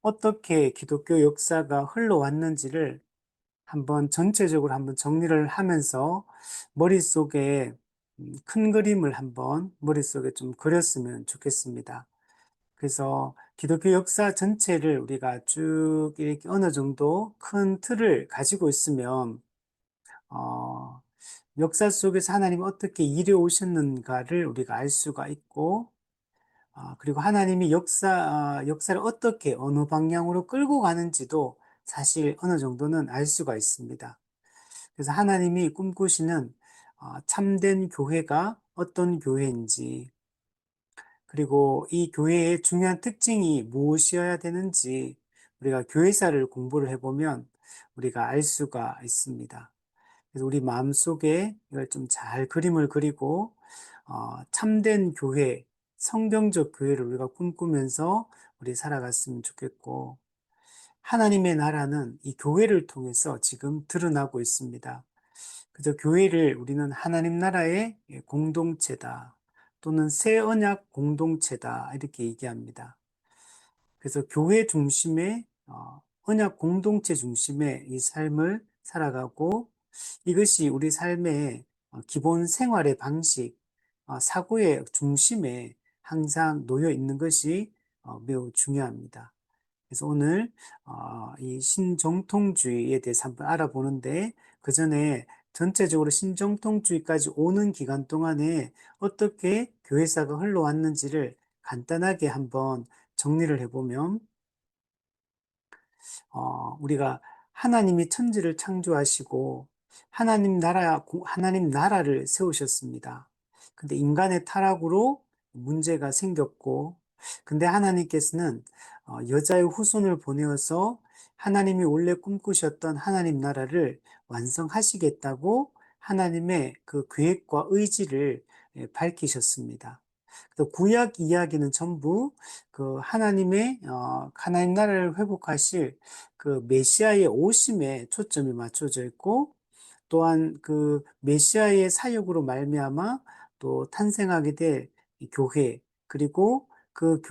어떻게 기독교 역사가 흘러왔는지를 한번 전체적으로 한번 정리를 하면서 머릿속에 큰 그림을 한번 머릿속에 좀 그렸으면 좋겠습니다. 그래서 기독교 역사 전체를 우리가 쭉 이렇게 어느 정도 큰 틀을 가지고 있으면 어, 역사 속에서 하나님이 어떻게 일해 오셨는가를 우리가 알 수가 있고, 그리고 하나님이 역사를 어떻게 어느 방향으로 끌고 가는지도 사실 어느 정도는 알 수가 있습니다. 그래서 하나님이 꿈꾸시는 참된 교회가 어떤 교회인지, 그리고 이 교회의 중요한 특징이 무엇이어야 되는지 우리가 교회사를 공부를 해보면 우리가 알 수가 있습니다. 그래서 우리 마음속에 이걸 좀 잘 그림을 그리고 참된 교회, 성경적 교회를 우리가 꿈꾸면서 우리 살아갔으면 좋겠고, 하나님의 나라는 이 교회를 통해서 지금 드러나고 있습니다. 그래서 교회를 우리는 하나님 나라의 공동체다, 또는 새 언약 공동체다, 이렇게 얘기합니다. 그래서 교회 중심의 언약 공동체 중심의 이 삶을 살아가고, 이것이 우리 삶의 기본 생활의 방식, 사고의 중심에 항상 놓여 있는 것이 매우 중요합니다. 그래서 오늘 이 신정통주의에 대해서 한번 알아보는데, 그 전에 전체적으로 신정통주의까지 오는 기간 동안에 어떻게 교회사가 흘러왔는지를 간단하게 한번 정리를 해보면, 우리가 하나님이 천지를 창조하시고 하나님 나라를 세우셨습니다. 근데 인간의 타락으로 문제가 생겼고, 근데 하나님께서는 여자의 후손을 보내어서 하나님이 원래 꿈꾸셨던 하나님 나라를 완성하시겠다고 하나님의 그 계획과 의지를 밝히셨습니다. 구약 이야기는 전부 그 하나님 나라를 회복하실 그 메시아의 오심에 초점이 맞춰져 있고, 또한 그 메시아의 사역으로 말미암아 또 탄생하게 될 이 교회, 그리고 그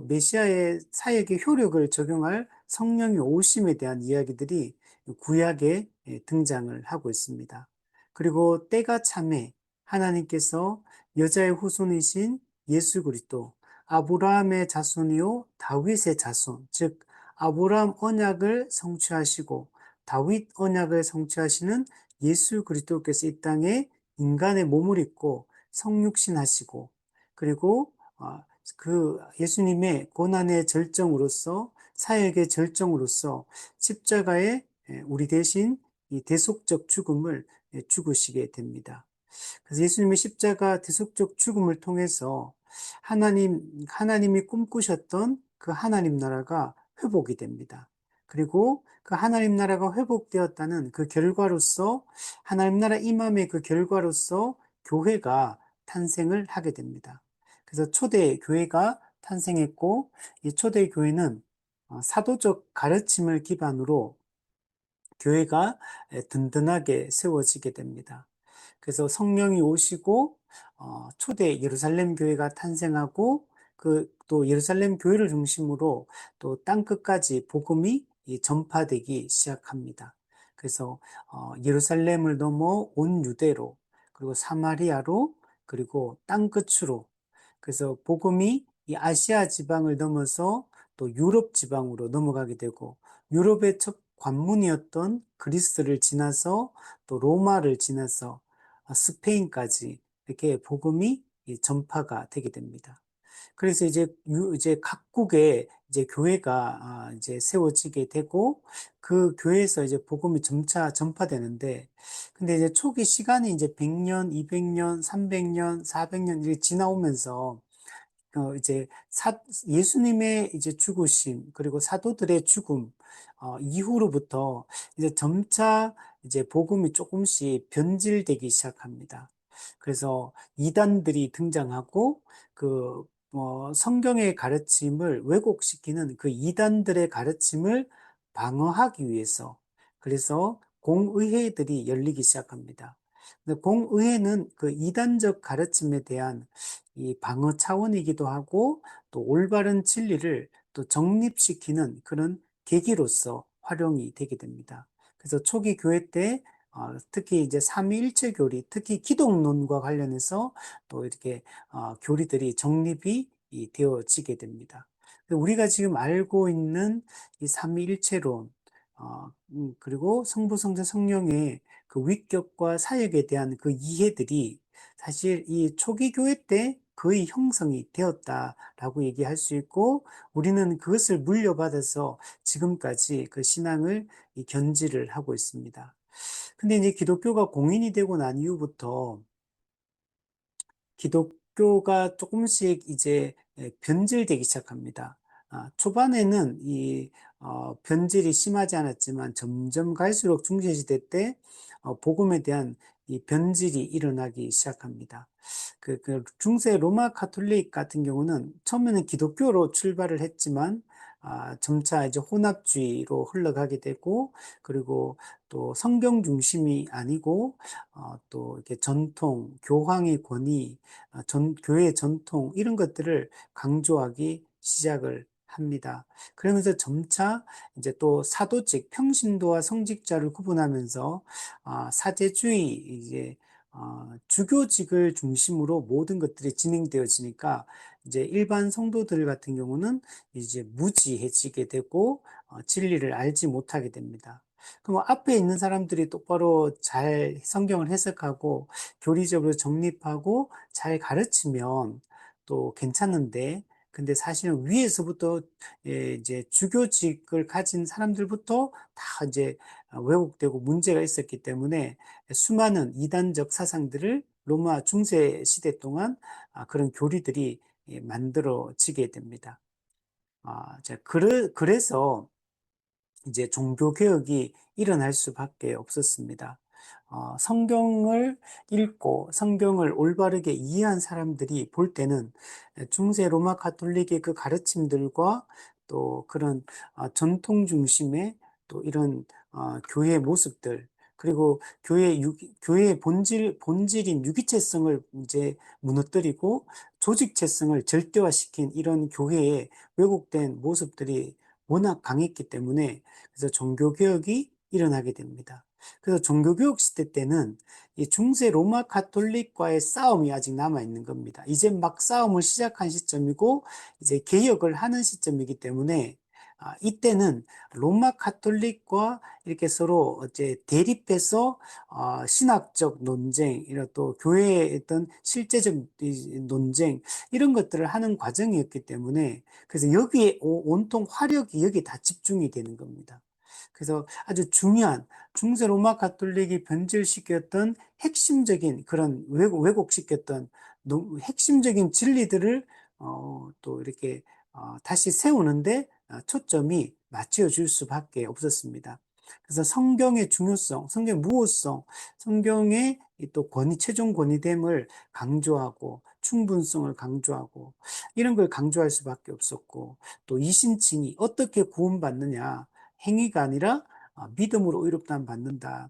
메시아의 사역의 효력을 적용할 성령의 오심에 대한 이야기들이 구약에 등장을 하고 있습니다. 그리고 때가 참에 하나님께서 여자의 후손이신 예수 그리스도, 아브라함의 자손이요 다윗의 자손, 즉 아브라함 언약을 성취하시고 다윗 언약을 성취하시는 예수 그리스도께서 이 땅에 인간의 몸을 입고 성육신하시고, 그리고 그 예수님의 고난의 절정으로서, 사역의 절정으로서 십자가에 우리 대신 이 대속적 죽음을 죽으시게 됩니다. 그래서 예수님의 십자가 대속적 죽음을 통해서 하나님이 꿈꾸셨던 그 하나님 나라가 회복이 됩니다. 그리고 그 하나님 나라가 회복되었다는 그 결과로서, 하나님 나라 임함의 그 결과로서 교회가 탄생을 하게 됩니다. 그래서 초대 교회가 탄생했고, 이 초대 교회는 사도적 가르침을 기반으로 교회가 든든하게 세워지게 됩니다. 그래서 성령이 오시고 초대 예루살렘 교회가 탄생하고, 또 예루살렘 교회를 중심으로 또 땅끝까지 복음이 전파되기 시작합니다. 그래서 예루살렘을 넘어 온 유대로, 그리고 사마리아로, 그리고 땅끝으로, 그래서 복음이 이 아시아 지방을 넘어서 또 유럽 지방으로 넘어가게 되고, 유럽의 첫 관문이었던 그리스를 지나서 또 로마를 지나서 스페인까지 이렇게 복음이 전파가 되게 됩니다. 그래서 이제 각국의 이제 교회가 이제 세워지게 되고, 그 교회에서 이제 복음이 점차 전파되는데, 근데 이제 초기 시간이 이제 100년, 200년, 300년, 400년 이렇게 지나오면서 이제 예수님의 이제 죽으심, 그리고 사도들의 죽음 이후로부터 이제 점차 이제 복음이 조금씩 변질되기 시작합니다. 그래서 이단들이 등장하고, 성경의 가르침을 왜곡시키는 그 이단들의 가르침을 방어하기 위해서, 그래서 공의회들이 열리기 시작합니다. 근데 공의회는 그 이단적 가르침에 대한 이 방어 차원이기도 하고, 또 올바른 진리를 또 정립시키는 그런 계기로서 활용이 되게 됩니다. 그래서 초기 교회 때 특히 이제 삼위일체 교리, 특히 기독론과 관련해서 또 이렇게 교리들이 정립이 되어지게 됩니다. 우리가 지금 알고 있는 이 삼위일체론, 그리고 성부, 성자, 성령의 그 위격과 사역에 대한 그 이해들이 사실 이 초기 교회 때 거의 형성이 되었다라고 얘기할 수 있고, 우리는 그것을 물려받아서 지금까지 그 신앙을 견지를 하고 있습니다. 근데 이제 기독교가 공인이 되고 난 이후부터 기독교가 조금씩 이제 변질되기 시작합니다. 초반에는 이 변질이 심하지 않았지만 점점 갈수록 중세시대 때 복음에 대한 이 변질이 일어나기 시작합니다. 그 중세 로마 가톨릭 같은 경우는 처음에는 기독교로 출발을 했지만 점차 이제 혼합주의로 흘러가게 되고, 그리고 또 성경 중심이 아니고 또 이렇게 전통, 교황의 권위, 교회의 전통 이런 것들을 강조하기 시작을 합니다. 그러면서 점차 이제 또 사도직, 평신도와 성직자를 구분하면서 사제주의, 이제 주교직을 중심으로 모든 것들이 진행되어지니까 이제 일반 성도들 같은 경우는 이제 무지해지게 되고 진리를 알지 못하게 됩니다. 그럼 앞에 있는 사람들이 똑바로 잘 성경을 해석하고 교리적으로 정립하고 잘 가르치면 또 괜찮은데, 근데 사실은 위에서부터 이제 주교직을 가진 사람들부터 다 이제 왜곡되고 문제가 있었기 때문에 수많은 이단적 사상들을 로마 중세 시대 동안 그런 교리들이 만들어지게 됩니다. 그래서 이제 종교개혁이 일어날 수밖에 없었습니다. 성경을 읽고 성경을 올바르게 이해한 사람들이 볼 때는 중세 로마 가톨릭의 그 가르침들과 또 그런 전통 중심의 또 이런 교회의 모습들, 그리고 교회의 본질인 유기체성을 이제 무너뜨리고 조직체성을 절대화시킨 이런 교회의 왜곡된 모습들이 워낙 강했기 때문에, 그래서 종교개혁이 일어나게 됩니다. 그래서 종교개혁 시대 때는 이 중세 로마 가톨릭과의 싸움이 아직 남아있는 겁니다. 이제 막 싸움을 시작한 시점이고, 이제 개혁을 하는 시점이기 때문에, 이때는 로마 가톨릭과 이렇게 서로 이제 대립해서 신학적 논쟁, 이런 또 교회의 어떤 실제적 논쟁, 이런 것들을 하는 과정이었기 때문에, 그래서 여기에 온통 화력이 여기에 다 집중이 되는 겁니다. 그래서 아주 중요한 중세 로마 가톨릭이 변질시켰던 핵심적인 그런 왜곡시켰던 핵심적인 진리들을 또 이렇게 다시 세우는데 초점이 맞춰질 수밖에 없었습니다. 그래서 성경의 중요성, 성경의 무호성, 성경의 또 최종 권위됨을 강조하고 충분성을 강조하고 이런 걸 강조할 수밖에 없었고, 또 이신칭이 어떻게 구원받느냐, 행위가 아니라 믿음으로 의롭다함 받는다.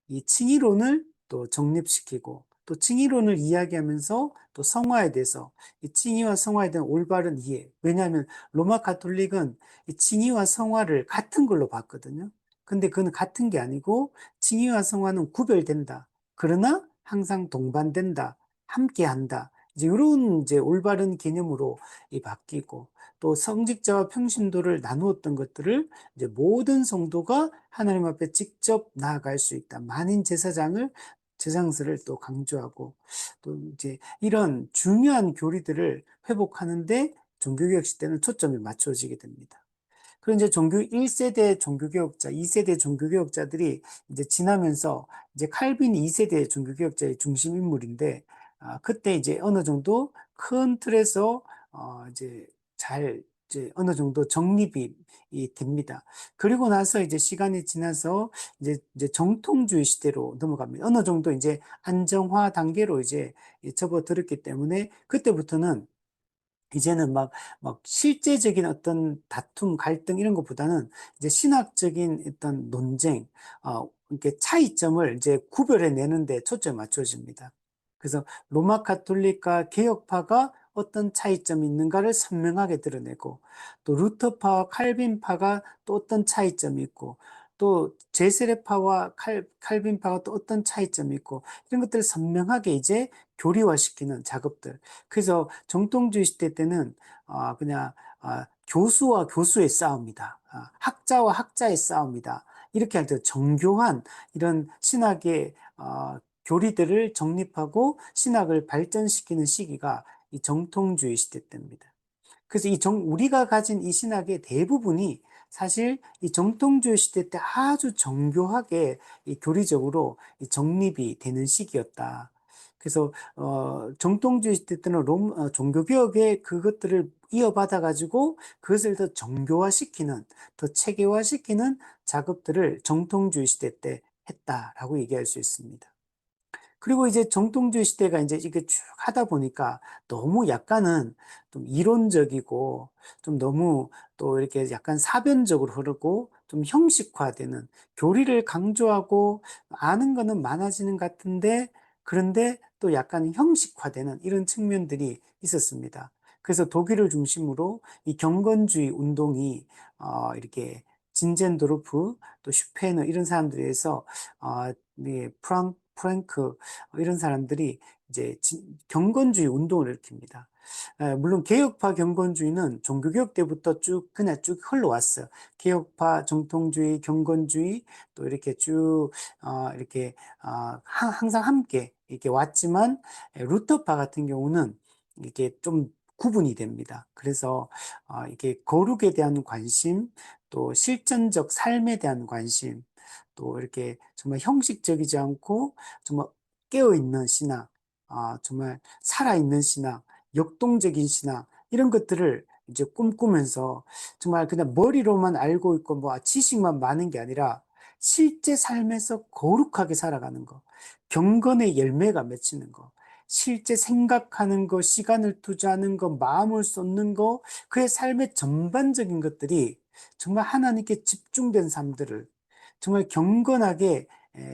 이 칭의론을 또 정립시키고, 또 칭의론을 이야기하면서 또 성화에 대해서 이 칭의와 성화에 대한 올바른 이해. 왜냐하면 로마 가톨릭은 이 칭의와 성화를 같은 걸로 봤거든요. 근데 그건 같은 게 아니고 칭의와 성화는 구별된다. 그러나 항상 동반된다. 함께한다. 이제 이런 이제 올바른 개념으로 바뀌고, 또 성직자와 평신도를 나누었던 것들을 이제 모든 성도가 하나님 앞에 직접 나아갈 수 있다. 만인 제사장을 또 강조하고, 또 이제 이런 중요한 교리들을 회복하는데 종교개혁 시대는 초점이 맞춰지게 됩니다. 그리고 이제 1세대 종교개혁자, 2세대 종교개혁자들이 이제 지나면서 이제 칼빈이 2세대 종교개혁자의 중심 인물인데, 그때 이제 어느 정도 큰 틀에서 이제 이제 어느 정도 정립이 됩니다. 그리고 나서 이제 시간이 지나서 이제 정통주의 시대로 넘어갑니다. 어느 정도 이제 안정화 단계로 이제 접어들었기 때문에 그때부터는 이제는 막 실제적인 어떤 다툼, 갈등 이런 것보다는 이제 신학적인 어떤 논쟁, 이렇게 차이점을 이제 구별해 내는데 초점이 맞춰집니다. 그래서 로마 가톨릭과 개혁파가 어떤 차이점이 있는가를 선명하게 드러내고, 또 루터파와 칼빈파가 또 어떤 차이점이 있고, 또 제세례파와 칼빈파가 또 어떤 차이점이 있고, 이런 것들을 선명하게 이제 교리화시키는 작업들. 그래서 정통주의 시대 때는 그냥 교수와 교수의 싸움이다. 학자와 학자의 싸움이다. 이렇게 할 때 정교한 이런 신학의 교리들을 정립하고 신학을 발전시키는 시기가 이 정통주의 시대 때입니다. 그래서 우리가 가진 이 신학의 대부분이 사실 이 정통주의 시대 때 아주 정교하게 이 교리적으로 이 정립이 되는 시기였다. 그래서 정통주의 시대 때는 종교개혁의 그것들을 이어받아 가지고 그것을 더 정교화시키는, 더 체계화시키는 작업들을 정통주의 시대 때 했다라고 얘기할 수 있습니다. 그리고 이제 정통주의 시대가 이제 이게 쭉 하다 보니까 너무 약간은 좀 이론적이고 좀 너무 또 이렇게 약간 사변적으로 흐르고 좀 형식화되는, 교리를 강조하고 아는 거는 많아지는 것 같은데 그런데 또 약간 형식화되는 이런 측면들이 있었습니다. 그래서 독일을 중심으로 이 경건주의 운동이 이렇게 진젠도르프 또 슈페너 이런 사람들에 의해서 프랑크 이런 사람들이 이제 경건주의 운동을 일으킵니다. 물론 개혁파 경건주의는 종교개혁 때부터 쭉 그냥 쭉 흘러왔어요. 개혁파, 정통주의, 경건주의 또 이렇게 쭉 이렇게 항상 함께 이렇게 왔지만 루터파 같은 경우는 이게 좀 구분이 됩니다. 그래서 이게 거룩에 대한 관심, 또 실전적 삶에 대한 관심, 또 이렇게 정말 형식적이지 않고 정말 깨어있는 신앙, 정말 살아있는 신앙, 역동적인 신앙, 이런 것들을 이제 꿈꾸면서 정말 그냥 머리로만 알고 있고 뭐 지식만 많은 게 아니라 실제 삶에서 거룩하게 살아가는 거, 경건의 열매가 맺히는 거, 실제 생각하는 거, 시간을 투자하는 거, 마음을 쏟는 거, 그의 삶의 전반적인 것들이 정말 하나님께 집중된 삶들을 정말 경건하게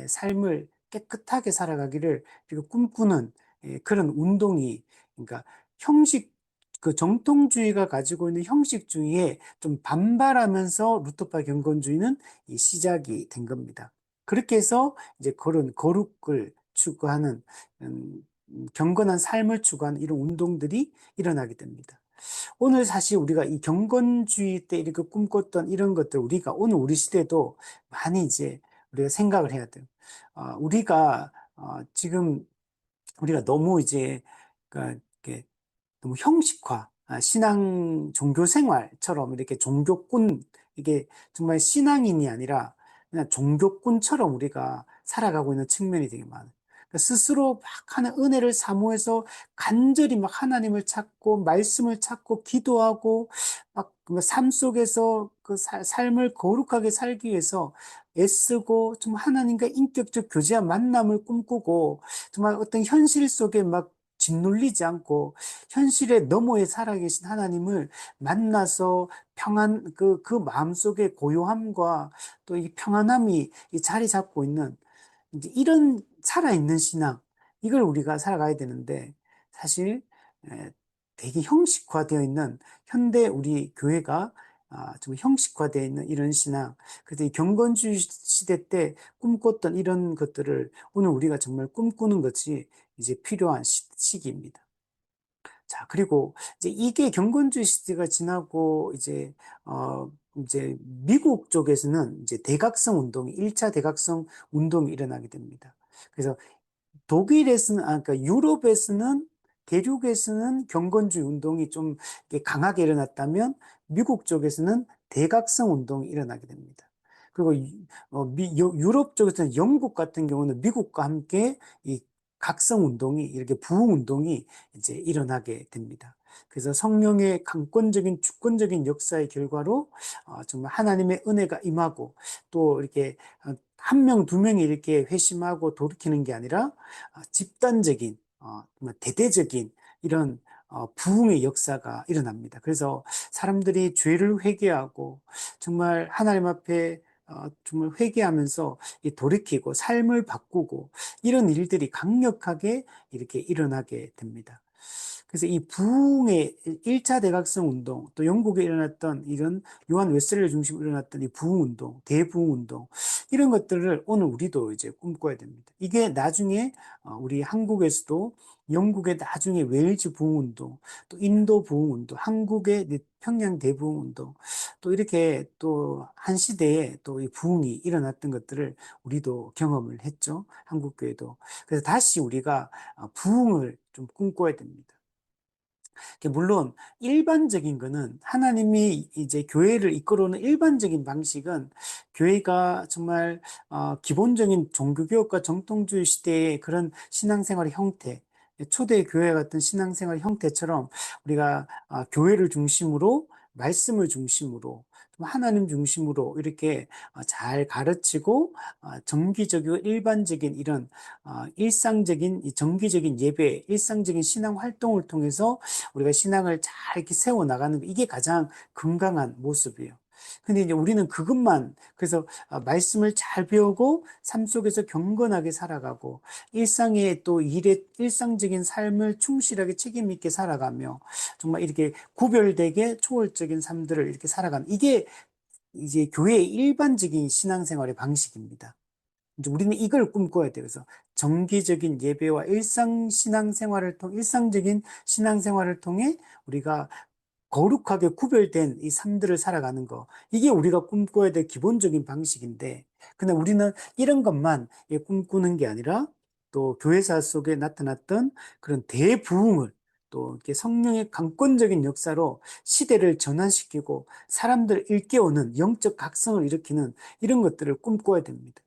삶을 깨끗하게 살아가기를 꿈꾸는 그런 운동이, 그러니까 형식, 그 정통주의가 가지고 있는 형식주의에 좀 반발하면서 루터파 경건주의는 시작이 된 겁니다. 그렇게 해서 이제 그런 거룩을 추구하는 경건한 삶을 추구하는 이런 운동들이 일어나게 됩니다. 오늘 사실 우리가 이 경건주의 때 이렇게 꿈꿨던 이런 것들 우리가 오늘 우리 시대도 많이 이제 우리가 생각을 해야 돼요. 우리가 지금 우리가 너무 이제 그러니까 이렇게 너무 형식화, 신앙 종교 생활처럼 이렇게 종교꾼, 이게 정말 신앙인이 아니라 그냥 종교꾼처럼 우리가 살아가고 있는 측면이 되게 많아요. 그러니까 스스로 막 하는 은혜를 사모해서 간절히 막 하나님을 찾고 말씀을 찾고 기도하고 막 삶 속에서 그 삶을 거룩하게 살기 위해서 애쓰고 좀 하나님과 인격적 교제와 만남을 꿈꾸고 정말 어떤 현실 속에 막 짓눌리지 않고 현실의 너머에 살아계신 하나님을 만나서 그 마음속의 고요함과 또 이 평안함이 이 자리 잡고 있는 이제 이런 살아있는 신앙, 이걸 우리가 살아가야 되는데 사실 되게 형식화되어 있는 현대 우리 교회가 좀 형식화되어 있는 이런 신앙, 그래서 이 경건주의 시대 때 꿈꿨던 이런 것들을 오늘 우리가 정말 꿈꾸는 것이 이제 필요한 시기입니다. 자, 그리고 이제 이게 경건주의 시대가 지나고 이제 미국 쪽에서는 이제 대각성 운동이, 1차 대각성 운동이 일어나게 됩니다. 그래서 독일에서는, 그러니까 유럽에서는, 대륙에서는 경건주의 운동이 좀 이렇게 강하게 일어났다면 미국 쪽에서는 대각성 운동이 일어나게 됩니다. 그리고 유럽 쪽에서는 영국 같은 경우는 미국과 함께 이 각성 운동이, 이렇게 부흥 운동이 이제 일어나게 됩니다. 그래서 성령의 강권적인 주권적인 역사의 결과로 정말 하나님의 은혜가 임하고 또 이렇게 한 명, 두 명이 이렇게 회심하고 돌이키는 게 아니라 집단적인, 정말 대대적인 이런 부흥의 역사가 일어납니다. 그래서 사람들이 죄를 회개하고 정말 하나님 앞에 정말 회개하면서 돌이키고 삶을 바꾸고 이런 일들이 강력하게 이렇게 일어나게 됩니다. 그래서 이 부흥의 1차 대각성 운동, 또 영국에 일어났던 이런 요한 웨슬리를 중심으로 일어났던 이 부흥 운동, 대부흥 운동, 이런 것들을 오늘 우리도 이제 꿈꿔야 됩니다. 이게 나중에 우리 한국에서도 영국의 나중에 웨일즈 부흥 운동, 또 인도 부흥 운동, 한국의 평양 대부흥 운동, 또 이렇게 또 한 시대에 또 이 부흥이 일어났던 것들을 우리도 경험을 했죠. 한국 교회도. 그래서 다시 우리가 부흥을 좀 꿈꿔야 됩니다. 물론 일반적인 거는 하나님이 이제 교회를 이끌어오는 일반적인 방식은 교회가 정말 기본적인 종교개혁과 정통주의 시대의 그런 신앙생활의 형태, 초대 교회 같은 신앙생활 형태처럼 우리가 교회를 중심으로 말씀을 중심으로 하나님 중심으로 이렇게 잘 가르치고 정기적이고 일반적인 이런 일상적인 정기적인 예배, 일상적인 신앙 활동을 통해서 우리가 신앙을 잘 이렇게 세워 나가는 거, 이게 가장 건강한 모습이에요. 근데 이제 우리는 그것만, 그래서 말씀을 잘 배우고 삶 속에서 경건하게 살아가고 일상의 또 일의 일상적인 삶을 충실하게 책임 있게 살아가며 정말 이렇게 구별되게 초월적인 삶들을 이렇게 살아가는, 이게 이제 교회의 일반적인 신앙생활의 방식입니다. 이제 우리는 이걸 꿈꿔야 돼요. 그래서 정기적인 예배와 일상적인 신앙생활을 통해 우리가 거룩하게 구별된 이 삶들을 살아가는 거. 이게 우리가 꿈꿔야 될 기본적인 방식인데, 근데 우리는 이런 것만 꿈꾸는 게 아니라 또 교회사 속에 나타났던 그런 대부흥을 또 이렇게 성령의 강권적인 역사로 시대를 전환시키고 사람들을 일깨우는 영적 각성을 일으키는 이런 것들을 꿈꿔야 됩니다.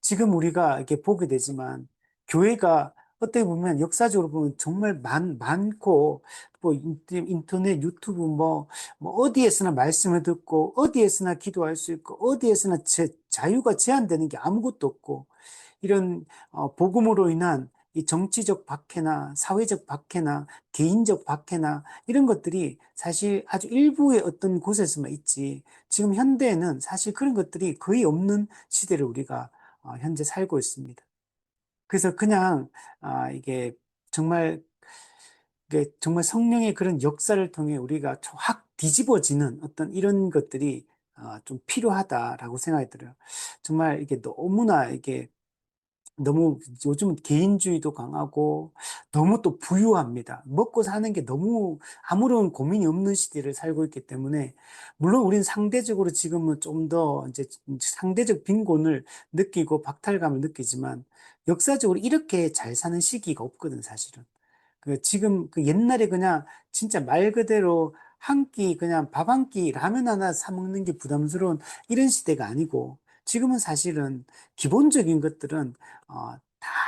지금 우리가 이렇게 보게 되지만 교회가 어떻게 보면 역사적으로 보면 정말 많고 뭐 인터넷 유튜브 뭐 어디에서나 말씀을 듣고 어디에서나 기도할 수 있고 어디에서나 자유가 제한되는 게 아무것도 없고 이런 복음으로 인한 이 정치적 박해나 사회적 박해나 개인적 박해나 이런 것들이 사실 아주 일부의 어떤 곳에서만 있지 지금 현대에는 사실 그런 것들이 거의 없는 시대를 우리가 현재 살고 있습니다. 그래서 그냥 이게 정말 이게 정말 성령의 그런 역사를 통해 우리가 확 뒤집어지는 어떤 이런 것들이 좀 필요하다라고 생각이 들어요. 정말 이게 너무나 이게 너무 요즘 개인주의도 강하고 너무 또 부유합니다. 먹고 사는 게 너무 아무런 고민이 없는 시대를 살고 있기 때문에 물론 우리는 상대적으로 지금은 좀 더 이제 상대적 빈곤을 느끼고 박탈감을 느끼지만 역사적으로 이렇게 잘 사는 시기가 없거든 사실은. 지금 그 옛날에 그냥 진짜 말 그대로 한 끼 그냥 밥 한 끼 라면 하나 사 먹는 게 부담스러운 이런 시대가 아니고 지금은 사실은 기본적인 것들은 다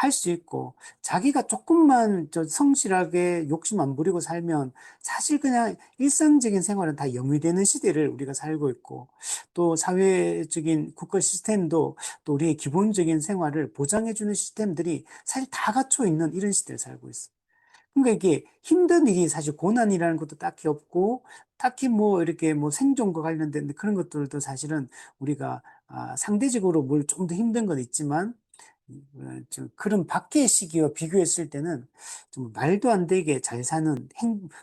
할 수 있고 자기가 조금만 성실하게 욕심 안 부리고 살면 사실 그냥 일상적인 생활은 다 영위되는 시대를 우리가 살고 있고 또 사회적인 국가 시스템도 또 우리의 기본적인 생활을 보장해주는 시스템들이 사실 다 갖춰 있는 이런 시대를 살고 있어요. 그러니까 이게 힘든 일이 사실 고난이라는 것도 딱히 없고, 딱히 뭐 이렇게 뭐 생존과 관련된 그런 것들도 사실은 우리가 상대적으로 뭘 좀 더 힘든 건 있지만, 좀 그런 밖의 시기와 비교했을 때는 좀 말도 안 되게 잘 사는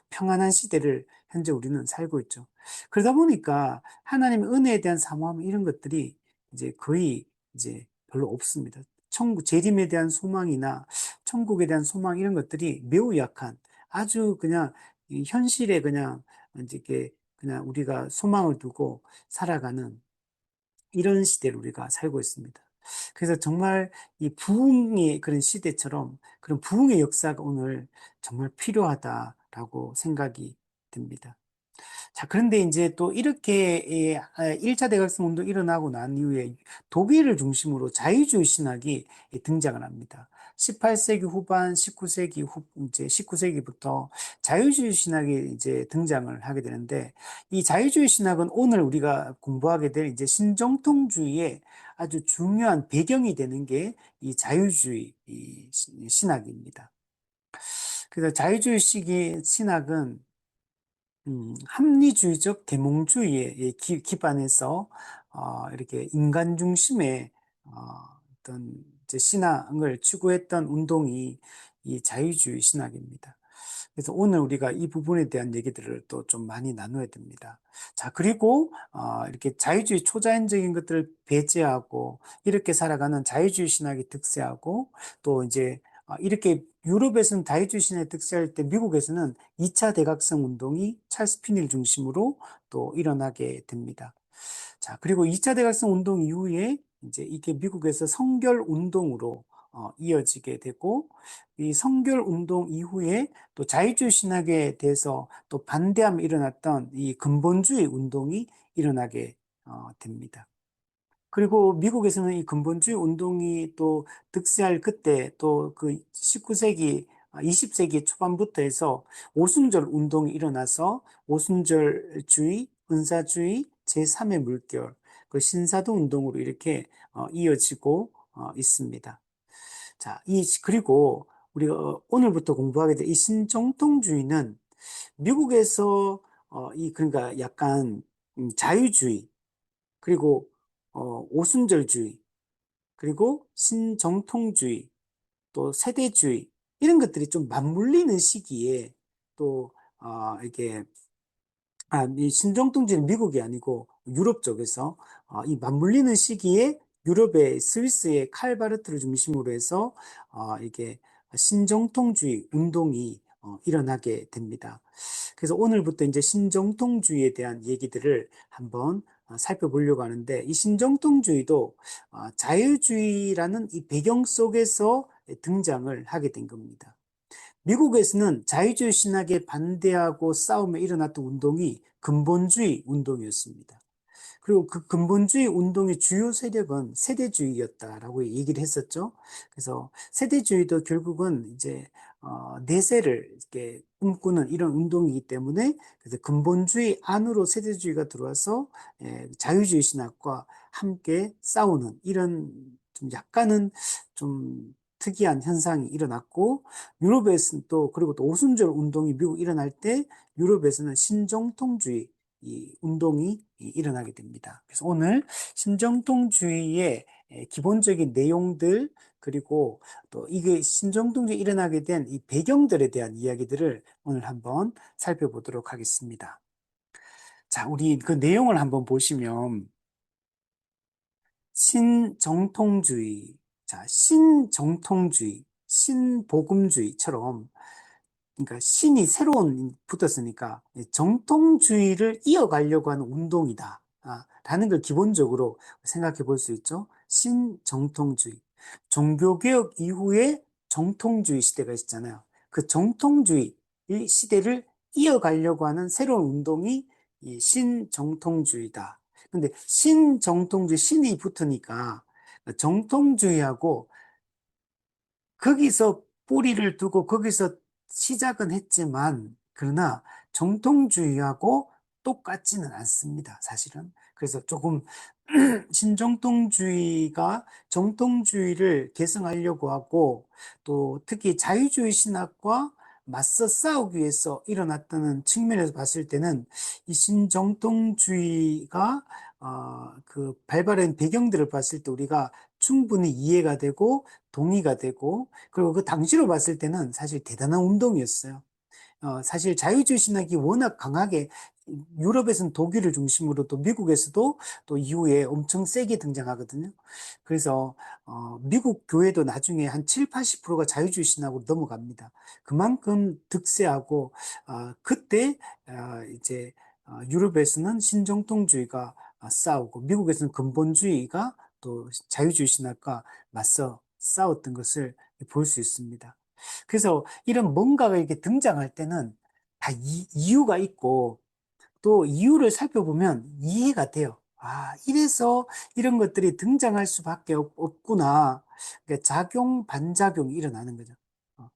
평안한 시대를 현재 우리는 살고 있죠. 그러다 보니까 하나님의 은혜에 대한 사모함 이런 것들이 이제 거의 이제 별로 없습니다. 재림에 대한 소망이나 천국에 대한 소망 이런 것들이 매우 약한 아주 그냥 이 현실에 그냥 이제 이렇게 그냥 우리가 소망을 두고 살아가는 이런 시대를 우리가 살고 있습니다. 그래서 정말 이 부흥의 그런 시대처럼 그런 부흥의 역사가 오늘 정말 필요하다라고 생각이 듭니다. 자, 그런데 이제 또 이렇게 1차 대각성 운동 일어나고 난 이후에 독일을 중심으로 자유주의 신학이 등장을 합니다. 18세기 후반, 19세기 이제 19세기부터 자유주의 신학이 이제 등장을 하게 되는데 이 자유주의 신학은 오늘 우리가 공부하게 될 이제 신정통주의의 아주 중요한 배경이 되는 게 이 자유주의 신학입니다. 그래서 자유주의 신학은 합리주의적 계몽주의에 기반해서 이렇게 인간 중심의 어, 어떤 이제 신앙을 추구했던 운동이 이 자유주의 신학입니다. 그래서 오늘 우리가 이 부분에 대한 얘기들을 또 좀 많이 나눠야 됩니다. 자, 그리고 이렇게 자유주의 초자연적인 것들을 배제하고 이렇게 살아가는 자유주의 신학이 득세하고 또 이제 이렇게 유럽에서는 자유주의 신학이 득세할 때 미국에서는 2차 대각성 운동이 찰스 피니를 중심으로 또 일어나게 됩니다. 자, 그리고 2차 대각성 운동 이후에 이제 이게 미국에서 성결 운동으로 이어지게 되고 이 성결 운동 이후에 또 자유주의 신학에 대해서 또 반대하며 일어났던 이 근본주의 운동이 일어나게 됩니다. 그리고 미국에서는 이 근본주의 운동이 또 득세할 그때 또 그 19세기, 20세기 초반부터 해서 오순절 운동이 일어나서 오순절주의, 은사주의, 제3의 물결, 그 신사도 운동으로 이렇게 이어지고 있습니다. 자, 그리고 우리가 오늘부터 공부하게 될 이 신정통주의는 미국에서 그러니까 약간 자유주의, 그리고 오순절주의, 그리고 신정통주의, 또 세대주의 이런 것들이 좀 맞물리는 시기에 또 이게 이 신정통주의는 미국이 아니고 유럽 쪽에서 이 맞물리는 시기에 유럽의 스위스의 칼바르트를 중심으로 해서 이게 신정통주의 운동이 일어나게 됩니다. 그래서 오늘부터 이제 신정통주의에 대한 얘기들을 한번 살펴보려고 하는데 이 신정통주의도 자유주의라는 이 배경 속에서 등장을 하게 된 겁니다. 미국에서는 자유주의 신학에 반대하고 싸움에 일어났던 운동이 근본주의 운동이었습니다. 그리고 그 근본주의 운동의 주요 세력은 세대주의였다라고 얘기를 했었죠. 그래서 세대주의도 결국은 이제 내세를 이렇게 꿈꾸는 이런 운동이기 때문에 그래서 근본주의 안으로 세대주의가 들어와서 자유주의 신학과 함께 싸우는 이런 좀 약간은 좀 특이한 현상이 일어났고 유럽에서는 또 그리고 또 오순절 운동이 미국 일어날 때 유럽에서는 신정통주의 이 운동이 일어나게 됩니다. 그래서 오늘 신정통주의의 기본적인 내용들 그리고 또 이게 신정통주의 일어나게 된 이 배경들에 대한 이야기들을 오늘 한번 살펴보도록 하겠습니다. 자, 우리 그 내용을 한번 보시면 신정통주의, 자, 신정통주의, 신복음주의처럼 그러니까 신이 새로운 붙었으니까 정통주의를 이어가려고 하는 운동이다. 라는 걸 기본적으로 생각해 볼 수 있죠. 신정통주의. 종교개혁 이후에 정통주의 시대가 있잖아요. 그 정통주의 시대를 이어가려고 하는 새로운 운동이 이 신정통주의다. 근데 신정통주의, 신이 붙으니까 정통주의하고 거기서 뿌리를 두고 거기서 시작은 했지만, 그러나 정통주의하고 똑같지는 않습니다, 사실은. 그래서 조금 신정통주의가 정통주의를 계승하려고 하고 또 특히 자유주의 신학과 맞서 싸우기 위해서 일어났다는 측면에서 봤을 때는 이 신정통주의가 그 발발한 배경들을 봤을 때 우리가 충분히 이해가 되고 동의가 되고 그리고 그 당시로 봤을 때는 사실 대단한 운동이었어요. 사실 자유주의 신학이 워낙 강하게 유럽에서는 독일을 중심으로 또 미국에서도 또 이후에 엄청 세게 등장하거든요. 그래서 미국 교회도 나중에 한 7, 80%가 자유주의 신학으로 넘어갑니다. 그만큼 득세하고 그때 이제 유럽에서는 신정통주의가 싸우고 미국에서는 근본주의가 또 자유주의 신학과 맞서 싸웠던 것을 볼 수 있습니다. 그래서 이런 뭔가가 이렇게 등장할 때는 다 이유가 있고 또 이유를 살펴보면 이해가 돼요. 이래서 이런 것들이 등장할 수밖에 없구나. 그러니까 작용, 반작용이 일어나는 거죠. 어.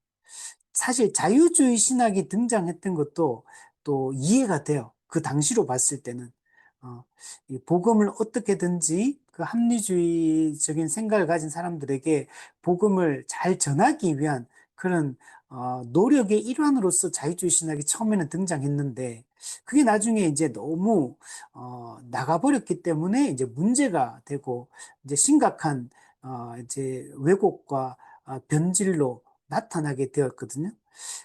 사실 자유주의 신학이 등장했던 것도 또 이해가 돼요. 그 당시로 봤을 때는. 이 복음을 어떻게든지 그 합리주의적인 생각을 가진 사람들에게 복음을 잘 전하기 위한 그런 노력의 일환으로서 자유주의 신학이 처음에는 등장했는데 그게 나중에 이제 너무 나가버렸기 때문에 이제 문제가 되고 이제 심각한 이제 왜곡과 변질로 나타나게 되었거든요.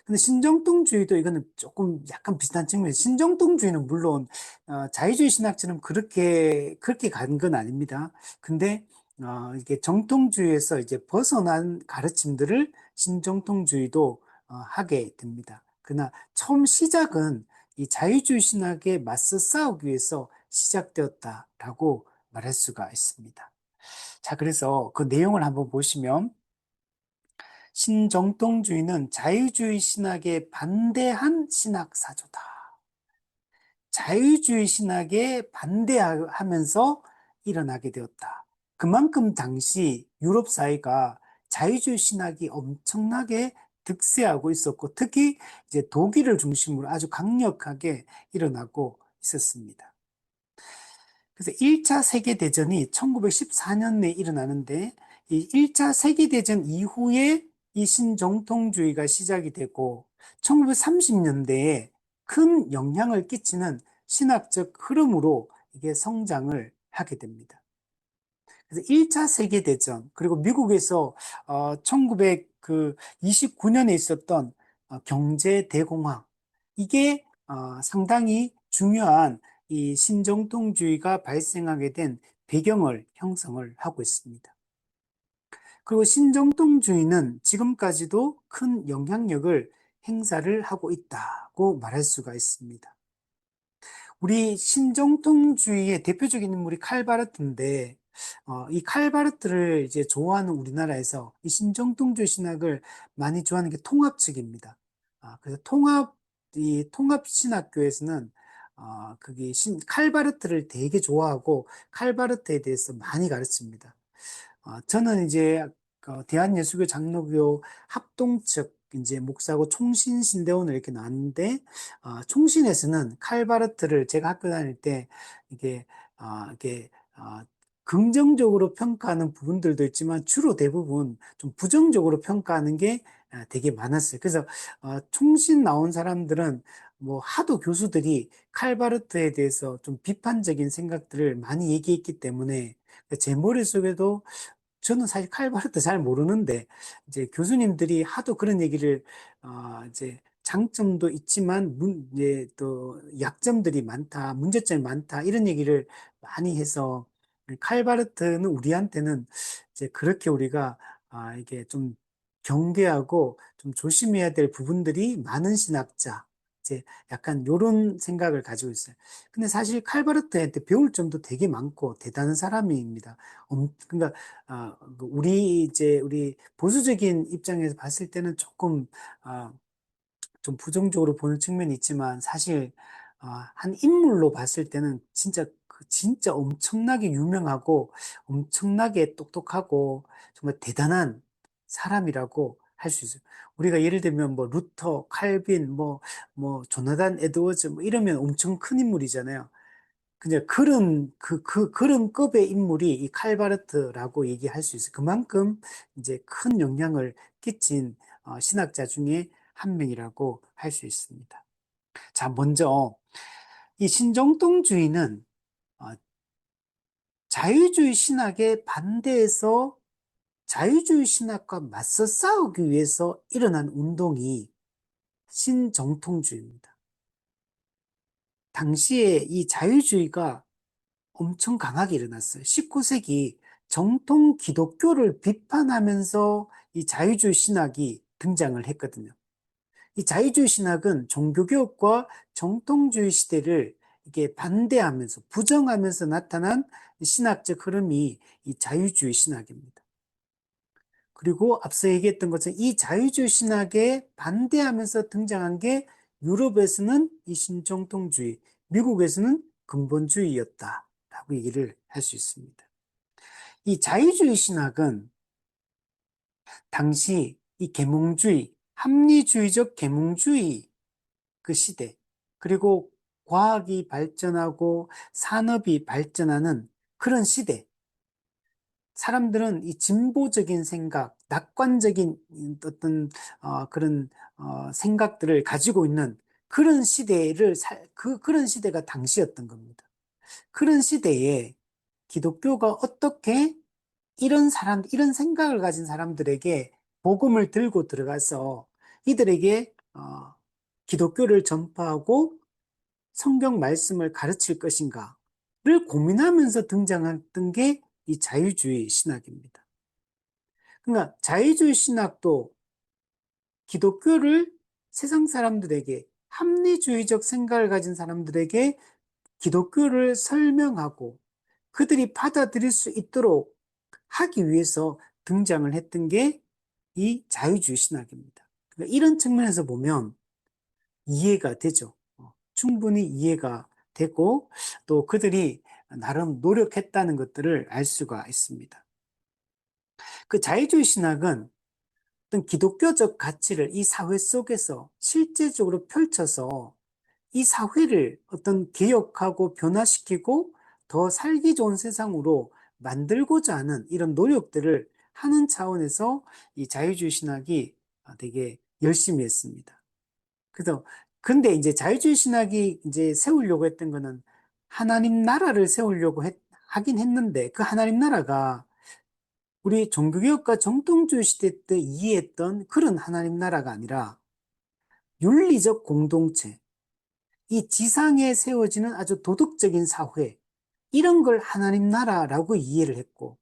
근데 신정통주의도 이거는 조금 약간 비슷한 측면이 신정통주의는 물론 자유주의 신학처럼 그렇게 간 건 아닙니다. 근데 이게 정통주의에서 이제 벗어난 가르침들을 신정통주의도 하게 됩니다. 그러나 처음 시작은 이 자유주의 신학에 맞서 싸우기 위해서 시작되었다라고 말할 수가 있습니다. 자, 그래서 그 내용을 한번 보시면 신정통주의는 자유주의 신학에 반대한 신학사조다. 자유주의 신학에 반대하면서 일어나게 되었다. 그만큼 당시 유럽 사회가 자유주의 신학이 엄청나게 득세하고 있었고, 특히 이제 독일을 중심으로 아주 강력하게 일어나고 있었습니다. 그래서 1차 세계대전이 1914년에 일어나는데, 이 1차 세계대전 이후에 이 신정통주의가 시작이 되고, 1930년대에 큰 영향을 끼치는 신학적 흐름으로 이게 성장을 하게 됩니다. 그래서 1차 세계대전, 그리고 미국에서 1929년에 있었던 경제대공황, 이게 상당히 중요한 이 신정통주의가 발생하게 된 배경을 형성을 하고 있습니다. 그리고 신정통주의는 지금까지도 큰 영향력을 행사를 하고 있다고 말할 수가 있습니다. 우리 신정통주의의 대표적인 인물이 칼바르트인데, 이 칼바르트를 이제 좋아하는 우리나라에서 이 신정통주의 신학을 많이 좋아하는 게 통합측입니다. 그래서 이 통합신학교에서는, 칼바르트를 되게 좋아하고 칼바르트에 대해서 많이 가르칩니다. 저는 이제 대한예수교 장로교 합동측 이제 목사고 총신신대원을 이렇게 나왔는데 총신에서는 칼바르트를 제가 학교 다닐 때 이게 이게 긍정적으로 평가하는 부분들도 있지만 주로 대부분 좀 부정적으로 평가하는 게 되게 많았어요. 그래서 총신 나온 사람들은 뭐 하도 교수들이 칼바르트에 대해서 좀 비판적인 생각들을 많이 얘기했기 때문에 제 머릿속에도 저는 사실 칼바르트 잘 모르는데, 이제 교수님들이 하도 그런 얘기를, 이제 장점도 있지만, 이제 또 약점들이 많다, 문제점이 많다, 이런 얘기를 많이 해서, 칼바르트는 우리한테는 이제 그렇게 우리가, 이게 좀 경계하고 좀 조심해야 될 부분들이 많은 신학자, 이제 약간 요런 생각을 가지고 있어요. 근데 사실 칼바르트한테 배울 점도 되게 많고 대단한 사람입니다. 그러니까 우리 보수적인 입장에서 봤을 때는 조금, 아, 좀 부정적으로 보는 측면이 있지만, 사실, 한 인물로 봤을 때는 진짜 엄청나게 유명하고, 엄청나게 똑똑하고, 정말 대단한 사람이라고 할 수 있어요. 우리가 예를 들면, 뭐, 루터, 칼빈, 조나단 에드워즈, 뭐, 이러면 엄청 큰 인물이잖아요. 그냥 그런 급의 인물이 이 칼바르트라고 얘기할 수 있어요. 그만큼 이제 큰 영향을 끼친 신학자 중에 한 명이라고 할 수 있습니다. 자, 먼저 이 신정통주의는 어, 자유주의 신학에 반대해서 자유주의 신학과 맞서 싸우기 위해서 일어난 운동이 신정통주의입니다. 당시에 이 자유주의가 엄청 강하게 일어났어요. 19세기 정통 기독교를 비판하면서 이 자유주의 신학이 등장을 했거든요. 이 자유주의 신학은 종교개혁과 정통주의 시대를 이게 반대하면서 부정하면서 나타난 신학적 흐름이 이 자유주의 신학입니다. 그리고 앞서 얘기했던 것처럼 이 자유주의 신학에 반대하면서 등장한 게 유럽에서는 이 신정통주의, 미국에서는 근본주의였다라고 얘기를 할 수 있습니다. 이 자유주의 신학은 당시 이 계몽주의, 합리주의적 계몽주의 그 시대, 그리고 과학이 발전하고 산업이 발전하는 그런 시대, 사람들은 이 진보적인 생각, 낙관적인 어떤 그런 생각들을 가지고 있는 그런 그런 시대가 당시였던 겁니다. 그런 시대에 기독교가 어떻게 이런 생각을 가진 사람들에게 복음을 들고 들어가서 이들에게 기독교를 전파하고 성경 말씀을 가르칠 것인가를 고민하면서 등장했던 게 이 자유주의 신학입니다. 그러니까 자유주의 신학도 기독교를 세상 사람들에게, 합리주의적 생각을 가진 사람들에게 기독교를 설명하고 그들이 받아들일 수 있도록 하기 위해서 등장을 했던 게 이 자유주의 신학입니다. 그러니까 이런 측면에서 보면 이해가 되죠. 충분히 이해가 되고 또 그들이 나름 노력했다는 것들을 알 수가 있습니다. 그 자유주의 신학은 어떤 기독교적 가치를 이 사회 속에서 실제적으로 펼쳐서 이 사회를 어떤 개혁하고 변화시키고 더 살기 좋은 세상으로 만들고자 하는 이런 노력들을 하는 차원에서 이 자유주의 신학이 되게 열심히 했습니다. 그래서 근데 이제 자유주의 신학이 이제 세우려고 했던 거는 하나님 나라를 세우려고 하긴 했는데 그 하나님 나라가 우리 종교개혁과 정통주의 시대 때 이해했던 그런 하나님 나라가 아니라 윤리적 공동체, 이 지상에 세워지는 아주 도덕적인 사회, 이런 걸 하나님 나라라고 이해를 했고,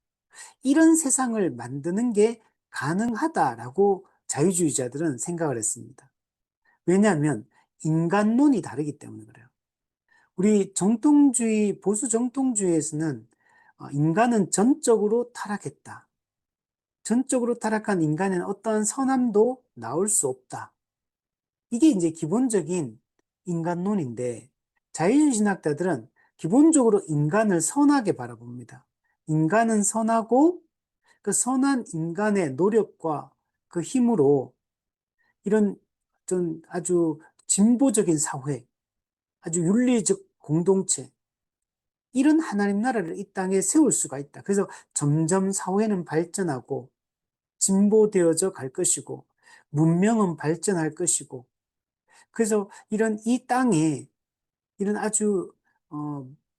이런 세상을 만드는 게 가능하다라고 자유주의자들은 생각을 했습니다. 왜냐하면 인간론이 다르기 때문에 그래요. 우리 정통주의, 보수 정통주의에서는 인간은 전적으로 타락했다. 전적으로 타락한 인간에는 어떠한 선함도 나올 수 없다. 이게 이제 기본적인 인간론인데 자유주의 신학자들은 기본적으로 인간을 선하게 바라봅니다. 인간은 선하고 그 선한 인간의 노력과 그 힘으로 이런 좀 아주 진보적인 사회, 아주 윤리적 공동체, 이런 하나님 나라를 이 땅에 세울 수가 있다. 그래서 점점 사회는 발전하고 진보되어져 갈 것이고 문명은 발전할 것이고 그래서 이런 이 땅에 이런 아주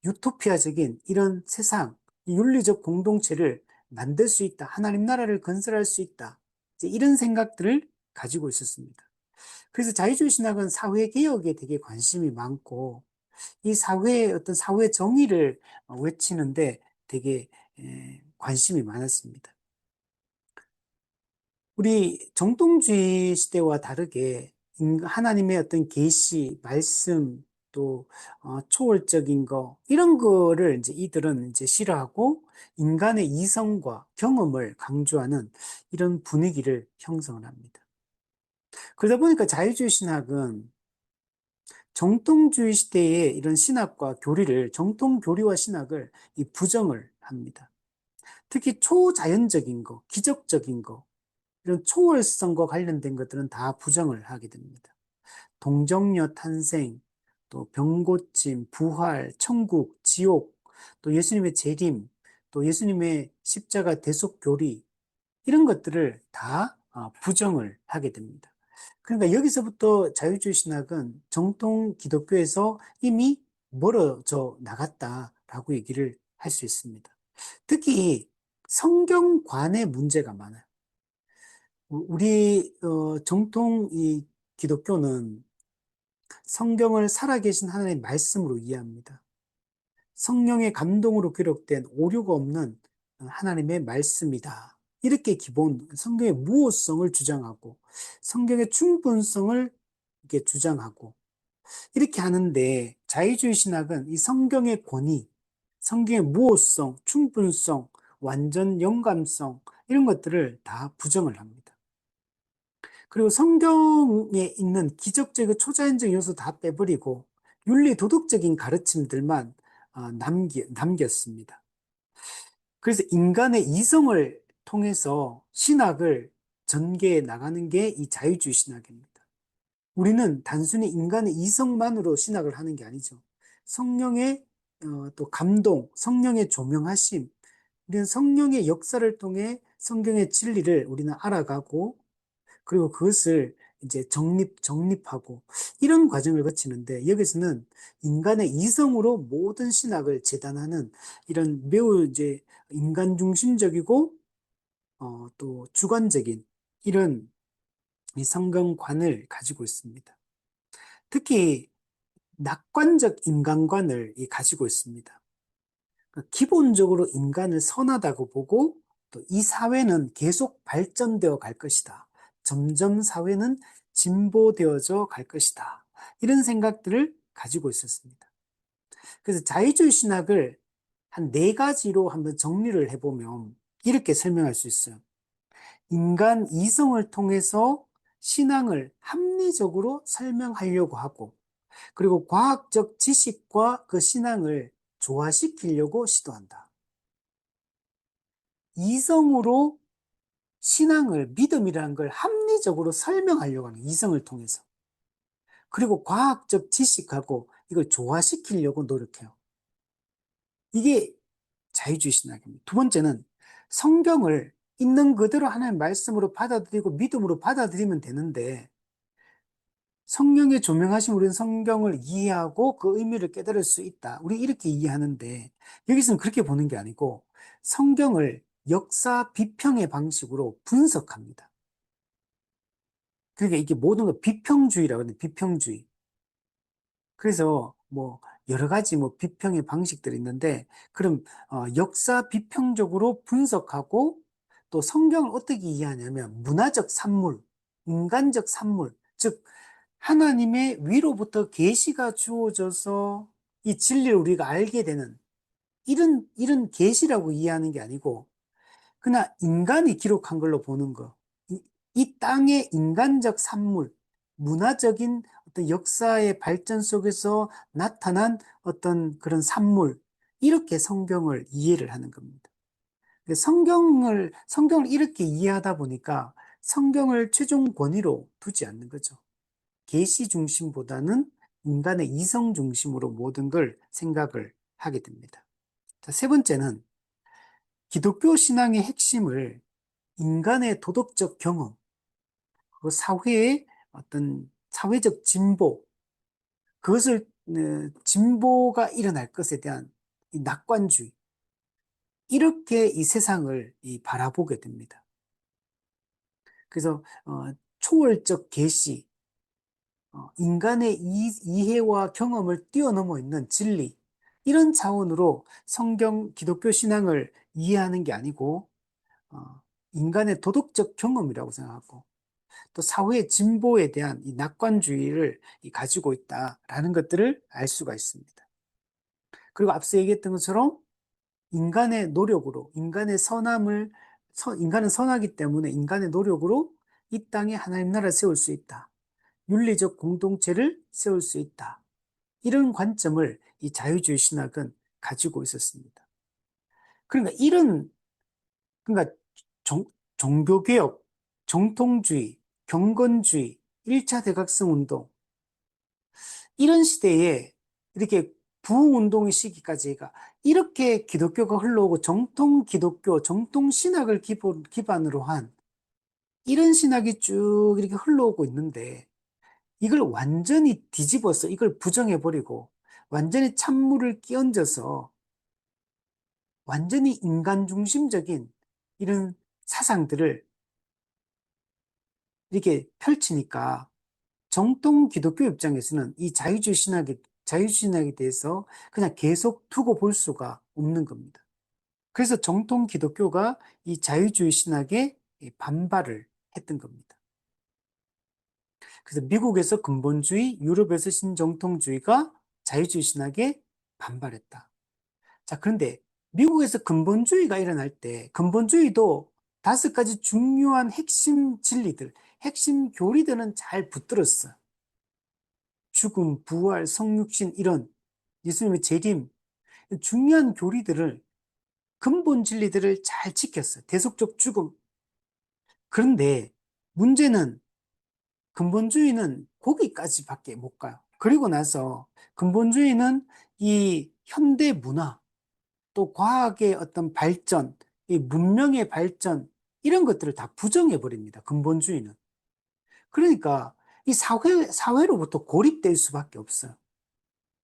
유토피아적인 이런 세상, 윤리적 공동체를 만들 수 있다. 하나님 나라를 건설할 수 있다. 이제 이런 생각들을 가지고 있었습니다. 그래서 자유주의 신학은 사회 개혁에 되게 관심이 많고 이 사회의 어떤 사회 정의를 외치는데 되게 관심이 많았습니다. 우리 정통주의 시대와 다르게 하나님의 어떤 계시, 말씀, 또 초월적인 거 이런 거를 이제 이들은 이제 싫어하고 인간의 이성과 경험을 강조하는 이런 분위기를 형성을 합니다. 그러다 보니까 자유주의 신학은 정통주의 시대의 이런 신학과 교리를 정통 교리와 신학을 이 부정을 합니다. 특히 초자연적인 거, 기적적인 거 이런 초월성과 관련된 것들은 다 부정을 하게 됩니다. 동정녀 탄생, 또 병고침, 부활, 천국, 지옥, 또 예수님의 재림, 또 예수님의 십자가 대속 교리 이런 것들을 다 부정을 하게 됩니다. 그러니까 여기서부터 자유주의 신학은 정통 기독교에서 이미 멀어져 나갔다라고 얘기를 할 수 있습니다. 특히 성경관의 문제가 많아요. 우리 정통 이 기독교는 성경을 살아계신 하나님의 말씀으로 이해합니다. 성령의 감동으로 기록된 오류가 없는 하나님의 말씀이다. 이렇게 기본 성경의 무호성을 주장하고 성경의 충분성을 이렇게 주장하고 이렇게 하는데 자유주의 신학은 이 성경의 권위, 성경의 무호성, 충분성, 완전 영감성 이런 것들을 다 부정을 합니다. 그리고 성경에 있는 기적적이고 초자연적 요소 다 빼버리고 윤리 도덕적인 가르침들만 남겼습니다. 그래서 인간의 이성을 통해서 신학을 전개해 나가는 게 이 자유주의 신학입니다. 우리는 단순히 인간의 이성만으로 신학을 하는 게 아니죠. 성령의 또 감동, 성령의 조명하심, 우리는 성령의 역사를 통해 성경의 진리를 우리는 알아가고 그리고 그것을 이제 정립하고 이런 과정을 거치는데 여기서는 인간의 이성으로 모든 신학을 재단하는 이런 매우 이제 인간 중심적이고 또 주관적인 이런 이 성경관을 가지고 있습니다. 특히 낙관적 인간관을 가지고 있습니다. 그러니까 기본적으로 인간을 선하다고 보고 또 이 사회는 계속 발전되어 갈 것이다. 점점 사회는 진보되어져 갈 것이다. 이런 생각들을 가지고 있었습니다. 그래서 자유주의 신학을 한 네 가지로 한번 정리를 해보면 이렇게 설명할 수 있어요. 인간 이성을 통해서 신앙을 합리적으로 설명하려고 하고, 그리고 과학적 지식과 그 신앙을 조화시키려고 시도한다. 이성으로 신앙을, 믿음이라는 걸 합리적으로 설명하려고 하는 이성을 통해서. 그리고 과학적 지식하고 이걸 조화시키려고 노력해요. 이게 자유주의 신학입니다. 두 번째는 성경을 있는 그대로 하나님의 말씀으로 받아들이고 믿음으로 받아들이면 되는데, 성령의 조명하심 우리는 성경을 이해하고 그 의미를 깨달을 수 있다. 우리 이렇게 이해하는데 여기서는 그렇게 보는 게 아니고 성경을 역사 비평의 방식으로 분석합니다. 그러니까 이게 모든 걸 비평주의라고 하는데 비평주의. 그래서 뭐 여러 가지 뭐 비평의 방식들이 있는데 그럼 역사 비평적으로 분석하고 또 성경을 어떻게 이해하냐면 문화적 산물, 인간적 산물, 즉 하나님의 위로부터 계시가 주어져서 이 진리를 우리가 알게 되는 이런 계시라고 이해하는 게 아니고 그냥 인간이 기록한 걸로 보는 거. 이 땅의 인간적 산물, 문화적인 어떤 역사의 발전 속에서 나타난 어떤 그런 산물, 이렇게 성경을 이해를 하는 겁니다. 성경을 이렇게 이해하다 보니까 성경을 최종 권위로 두지 않는 거죠. 계시 중심보다는 인간의 이성 중심으로 모든 걸 생각을 하게 됩니다. 자, 세 번째는 기독교 신앙의 핵심을 인간의 도덕적 경험, 그 사회의 어떤 사회적 진보, 그것을 진보가 일어날 것에 대한 이 낙관주의, 이렇게 이 세상을 바라보게 됩니다. 그래서 초월적 계시, 인간의 이해와 경험을 뛰어넘어 있는 진리, 이런 차원으로 성경 기독교 신앙을 이해하는 게 아니고 인간의 도덕적 경험이라고 생각하고 또 사회의 진보에 대한 이 낙관주의를 가지고 있다라는 것들을 알 수가 있습니다. 그리고 앞서 얘기했던 것처럼 인간의 노력으로, 인간은 선하기 때문에 인간의 노력으로 이 땅에 하나님 나라를 세울 수 있다. 윤리적 공동체를 세울 수 있다. 이런 관점을 이 자유주의 신학은 가지고 있었습니다. 그러니까 그러니까 종, 종교개혁, 정통주의, 경건주의, 1차 대각성 운동, 이런 시대에 이렇게 부운동의 시기까지가 이렇게 기독교가 흘러오고 정통 기독교, 정통 신학을 기반으로 한 이런 신학이 쭉 이렇게 흘러오고 있는데 이걸 완전히 뒤집어서 이걸 부정해버리고 완전히 찬물을 끼얹어서 완전히 인간 중심적인 이런 사상들을 이렇게 펼치니까 정통 기독교 입장에서는 이 자유주의 신학에 대해서 그냥 계속 두고 볼 수가 없는 겁니다. 그래서 정통 기독교가 이 자유주의 신학에 반발을 했던 겁니다. 그래서 미국에서 근본주의, 유럽에서 신정통주의가 자유주의 신학에 반발했다. 자, 그런데 미국에서 근본주의가 일어날 때 근본주의도 5가지 중요한 핵심 진리들, 핵심 교리들은 잘 붙들었어요. 죽음, 부활, 성육신 이런 예수님의 재림 중요한 교리들을 근본 진리들을 잘 지켰어요. 대속적 죽음. 그런데 문제는 근본주의는 거기까지밖에 못 가요. 그리고 나서 근본주의는 이 현대 문화 또 과학의 어떤 발전, 이 문명의 발전 이런 것들을 다 부정해 버립니다. 근본주의는. 그러니까 이 사회로부터 고립될 수밖에 없어요.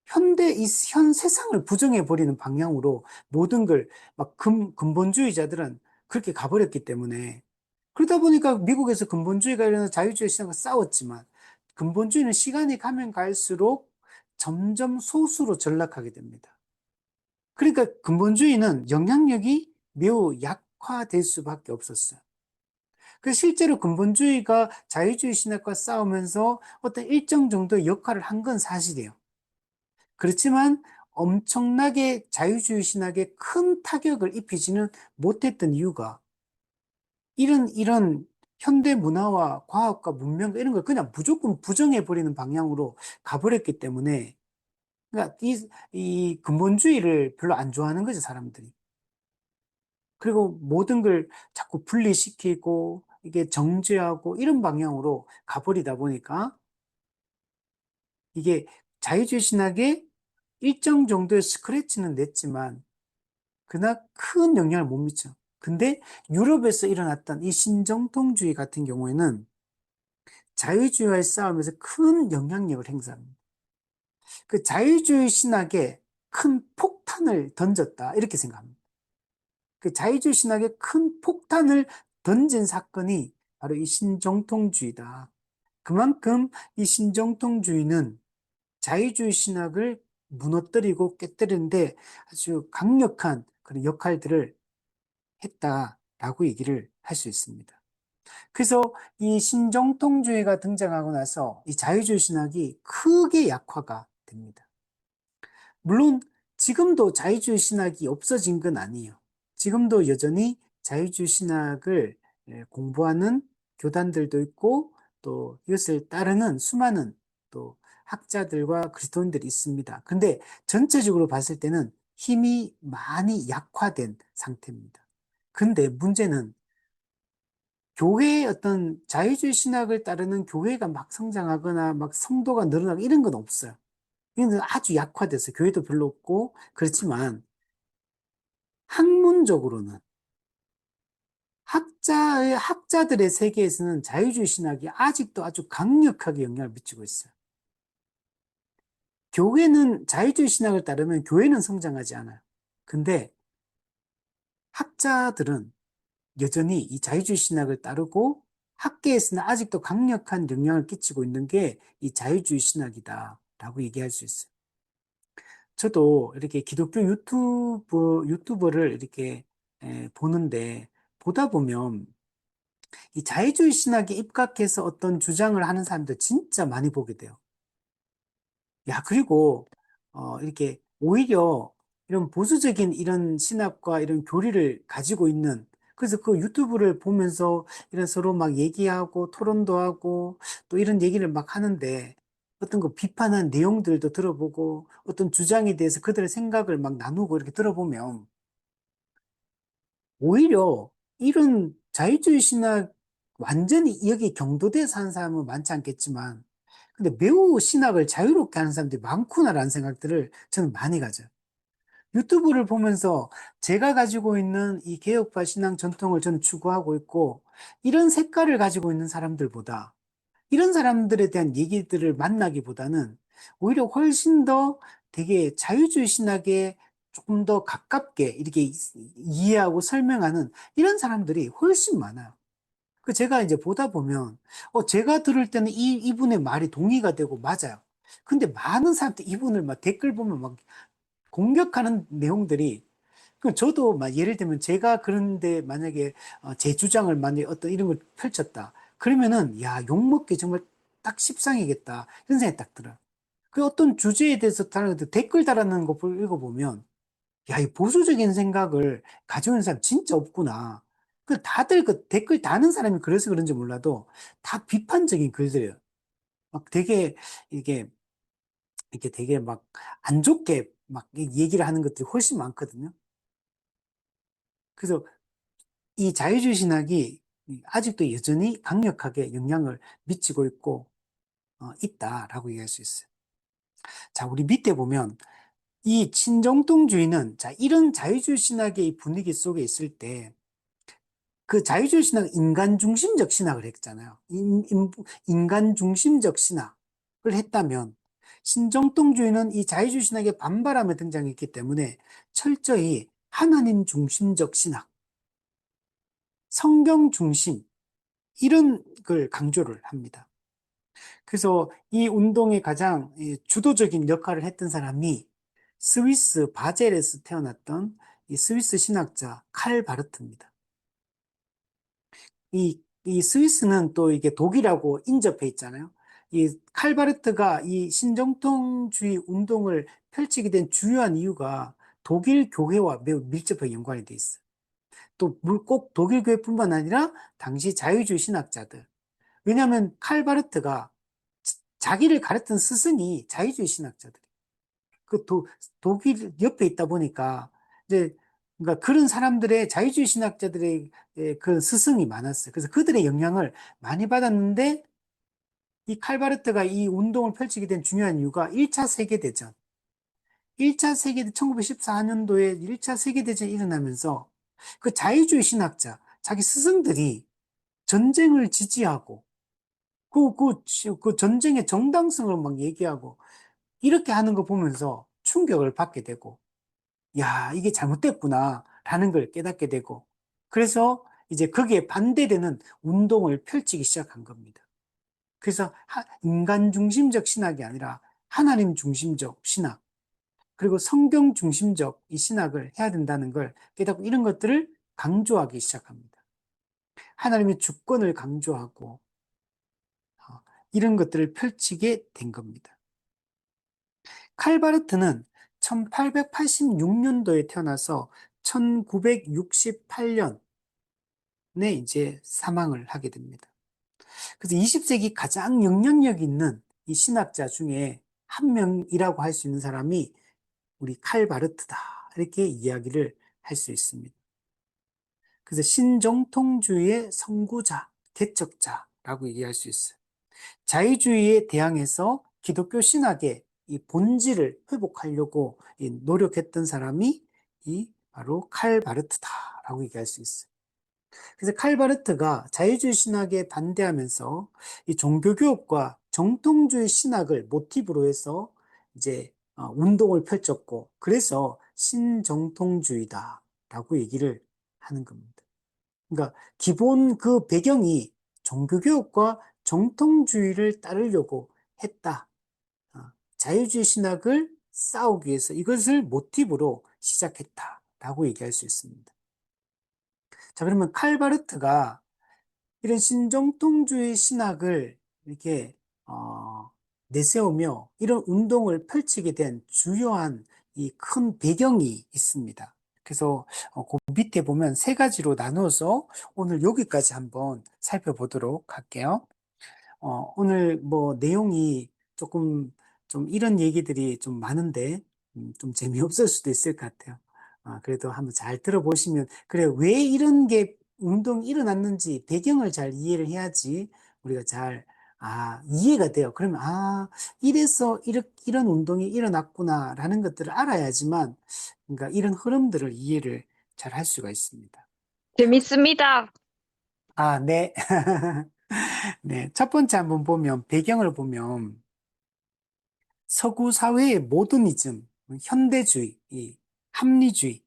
현 세상을 부정해버리는 방향으로 모든 걸 막 근본주의자들은 그렇게 가버렸기 때문에 그러다 보니까 미국에서 근본주의가 일어나서 자유주의 신학과 싸웠지만 근본주의는 시간이 가면 갈수록 점점 소수로 전락하게 됩니다. 그러니까 근본주의는 영향력이 매우 약화될 수밖에 없었어요. 그래서 실제로 근본주의가 자유주의 신학과 싸우면서 어떤 일정 정도 역할을 한 건 사실이에요. 그렇지만 엄청나게 자유주의 신학에 큰 타격을 입히지는 못했던 이유가 이런 현대 문화와 과학과 문명 이런 걸 그냥 무조건 부정해버리는 방향으로 가버렸기 때문에 그러니까 이 근본주의를 별로 안 좋아하는 거죠, 사람들이. 그리고 모든 걸 자꾸 분리시키고 이게 정죄하고 이런 방향으로 가버리다 보니까 이게 자유주의 신학에 일정 정도의 스크래치는 냈지만 그러나 큰 영향을 못 미쳐. 근데 유럽에서 일어났던 이 신정통주의 같은 경우에는 자유주의와의 싸움에서 큰 영향력을 행사합니다. 그 자유주의 신학에 큰 폭탄을 던졌다 이렇게 생각합니다. 그 자유주의 신학에 큰 폭탄을 던진 사건이 바로 이 신정통주의다. 그만큼 이 신정통주의는 자유주의 신학을 무너뜨리고 깨뜨리는데 아주 강력한 그런 역할들을 했다라고 얘기를 할 수 있습니다. 그래서 이 신정통주의가 등장하고 나서 이 자유주의 신학이 크게 약화가 됩니다. 물론 지금도 자유주의 신학이 없어진 건 아니에요. 지금도 여전히 자유주의 신학을 공부하는 교단들도 있고 또 이것을 따르는 수많은 또 학자들과 그리스도인들이 있습니다. 근데 전체적으로 봤을 때는 힘이 많이 약화된 상태입니다. 근데 문제는 교회의 어떤 자유주의 신학을 따르는 교회가 막 성장하거나 막 성도가 늘어나고 이런 건 없어요. 이건 아주 약화돼서 교회도 별로 없고 그렇지만 학문적으로는 학자들의 세계에서는 자유주의 신학이 아직도 아주 강력하게 영향을 미치고 있어요. 교회는 자유주의 신학을 따르면 교회는 성장하지 않아요. 근데 학자들은 여전히 이 자유주의 신학을 따르고 학계에서는 아직도 강력한 영향을 끼치고 있는 게 이 자유주의 신학이다라고 얘기할 수 있어요. 저도 이렇게 기독교 유튜버를 이렇게 보는데 보다 보면 이 자유주의 신학에 입각해서 어떤 주장을 하는 사람들 진짜 많이 보게 돼요. 야, 그리고, 이렇게 오히려 이런 보수적인 이런 신학과 이런 교리를 가지고 있는, 그래서 그 유튜브를 보면서 이런 서로 막 얘기하고 토론도 하고 또 이런 얘기를 막 하는데 어떤 거 비판한 내용들도 들어보고 어떤 주장에 대해서 그들의 생각을 막 나누고 이렇게 들어보면 오히려 이런 자유주의 신학 완전히 여기 경도대에 사는 사람은 많지 않겠지만 근데 매우 신학을 자유롭게 하는 사람들이 많구나라는 생각들을 저는 많이 가져요. 유튜브를 보면서 제가 가지고 있는 이 개혁파 신앙 전통을 저는 추구하고 있고 이런 색깔을 가지고 있는 사람들보다 이런 사람들에 대한 얘기들을 만나기보다는 오히려 훨씬 더 되게 자유주의 신학에 조금 더 가깝게 이렇게 이해하고 설명하는 이런 사람들이 훨씬 많아요. 그 제가 이제 보다 보면, 제가 들을 때는 이분의 말이 동의가 되고 맞아요. 근데 많은 사람들이 이분을 막 댓글 보면 막 공격하는 내용들이 그 저도 막 예를 들면 제가 그런데 만약에 제 주장을 만약에 어떤 이런 걸 펼쳤다. 그러면은 야, 욕먹기 정말 딱 십상이겠다. 이런 생각이 딱 들어요. 그 어떤 주제에 대해서 다른 댓글 달아놓는 거 읽어보면 야, 이 보수적인 생각을 가지고 있는 사람 진짜 없구나. 그 다들 그 댓글 다는 사람이 그래서 그런지 몰라도 다 비판적인 글들이에요. 막 되게 이게 이게 되게 막 안 좋게 막 얘기를 하는 것들이 훨씬 많거든요. 그래서 이 자유주의 신학이 아직도 여전히 강력하게 영향을 미치고 있고 있다라고 얘기할 수 있어요. 자, 우리 밑에 보면 이 친정통주의는 자 이런 자유주의 신학의 이 분위기 속에 있을 때 그 자유주의 신학은 인간 중심적 신학을 했잖아요. 인간 중심적 신학을 했다면 신정통주의는 이 자유주의 신학에 반발하며 등장했기 때문에 철저히 하나님 중심적 신학, 성경 중심 이런 걸 강조를 합니다. 그래서 이 운동의 가장 주도적인 역할을 했던 사람이 스위스 바젤에서 태어났던 이 스위스 신학자 칼 바르트입니다. 이 스위스는 또 이게 독일하고 인접해 있잖아요. 이 칼 바르트가 이 신정통주의 운동을 펼치게 된 주요한 이유가 독일 교회와 매우 밀접하게 연관이 돼 있어요. 또 꼭 독일 교회뿐만 아니라 당시 자유주의 신학자들. 왜냐하면 칼 바르트가 자기를 가르친 스승이 자유주의 신학자들이에요. 그 독일 옆에 있다 보니까 이제 그러니까 그런 사람들의 자유주의 신학자들의 그 스승이 많았어요. 그래서 그들의 영향을 많이 받았는데 이 칼바르트가 이 운동을 펼치게 된 중요한 이유가 1차 세계대전. 1914년도에 1차 세계대전이 일어나면서 그 자유주의 신학자, 자기 스승들이 전쟁을 지지하고 그 전쟁의 정당성을 막 얘기하고 이렇게 하는 거 보면서 충격을 받게 되고 야, 이게 잘못됐구나 라는 걸 깨닫게 되고 그래서 이제 거기에 반대되는 운동을 펼치기 시작한 겁니다. 그래서 인간 중심적 신학이 아니라 하나님 중심적 신학 그리고 성경 중심적 이 신학을 해야 된다는 걸 깨닫고 이런 것들을 강조하기 시작합니다. 하나님의 주권을 강조하고 이런 것들을 펼치게 된 겁니다. 칼바르트는 1886년도에 태어나서 1968년에 이제 사망을 하게 됩니다. 그래서 20세기 가장 영향력 있는 이 신학자 중에 한 명이라고 할 수 있는 사람이 우리 칼바르트다. 이렇게 이야기를 할 수 있습니다. 그래서 신정통주의의 선구자, 개척자라고 얘기할 수 있어요. 자유주의에 대항해서 기독교 신학의 이 본질을 회복하려고 노력했던 사람이 이 바로 칼 바르트다라고 얘기할 수 있어요. 그래서 칼 바르트가 자유주의 신학에 반대하면서 이 종교교육과 정통주의 신학을 모티브로 해서 이제 운동을 펼쳤고 그래서 신정통주의다라고 얘기를 하는 겁니다. 그러니까 기본 그 배경이 종교교육과 정통주의를 따르려고 했다. 자유주의 신학을 싸우기 위해서 이것을 모티브로 시작했다라고 얘기할 수 있습니다. 자, 그러면 칼바르트가 이런 신정통주의 신학을 이렇게 내세우며 이런 운동을 펼치게 된 주요한 이 큰 배경이 있습니다. 그래서 그 밑에 보면 세 가지로 나누어서 오늘 여기까지 한번 살펴보도록 할게요. 오늘 뭐 내용이 조금 좀 이런 얘기들이 좀 많은데 좀 재미없을 수도 있을 것 같아요. 그래도 한번 잘 들어보시면 그래 왜 이런 게 운동이 일어났는지 배경을 잘 이해를 해야지 우리가 잘 이해가 돼요. 그러면 이래서 이런 운동이 일어났구나라는 것들을 알아야지만 그러니까 이런 흐름들을 이해를 잘 할 수가 있습니다. 재밌습니다. 네. 네, 첫 번째 한번 보면 배경을 보면 서구 사회의 모더니즘, 현대주의, 이 합리주의,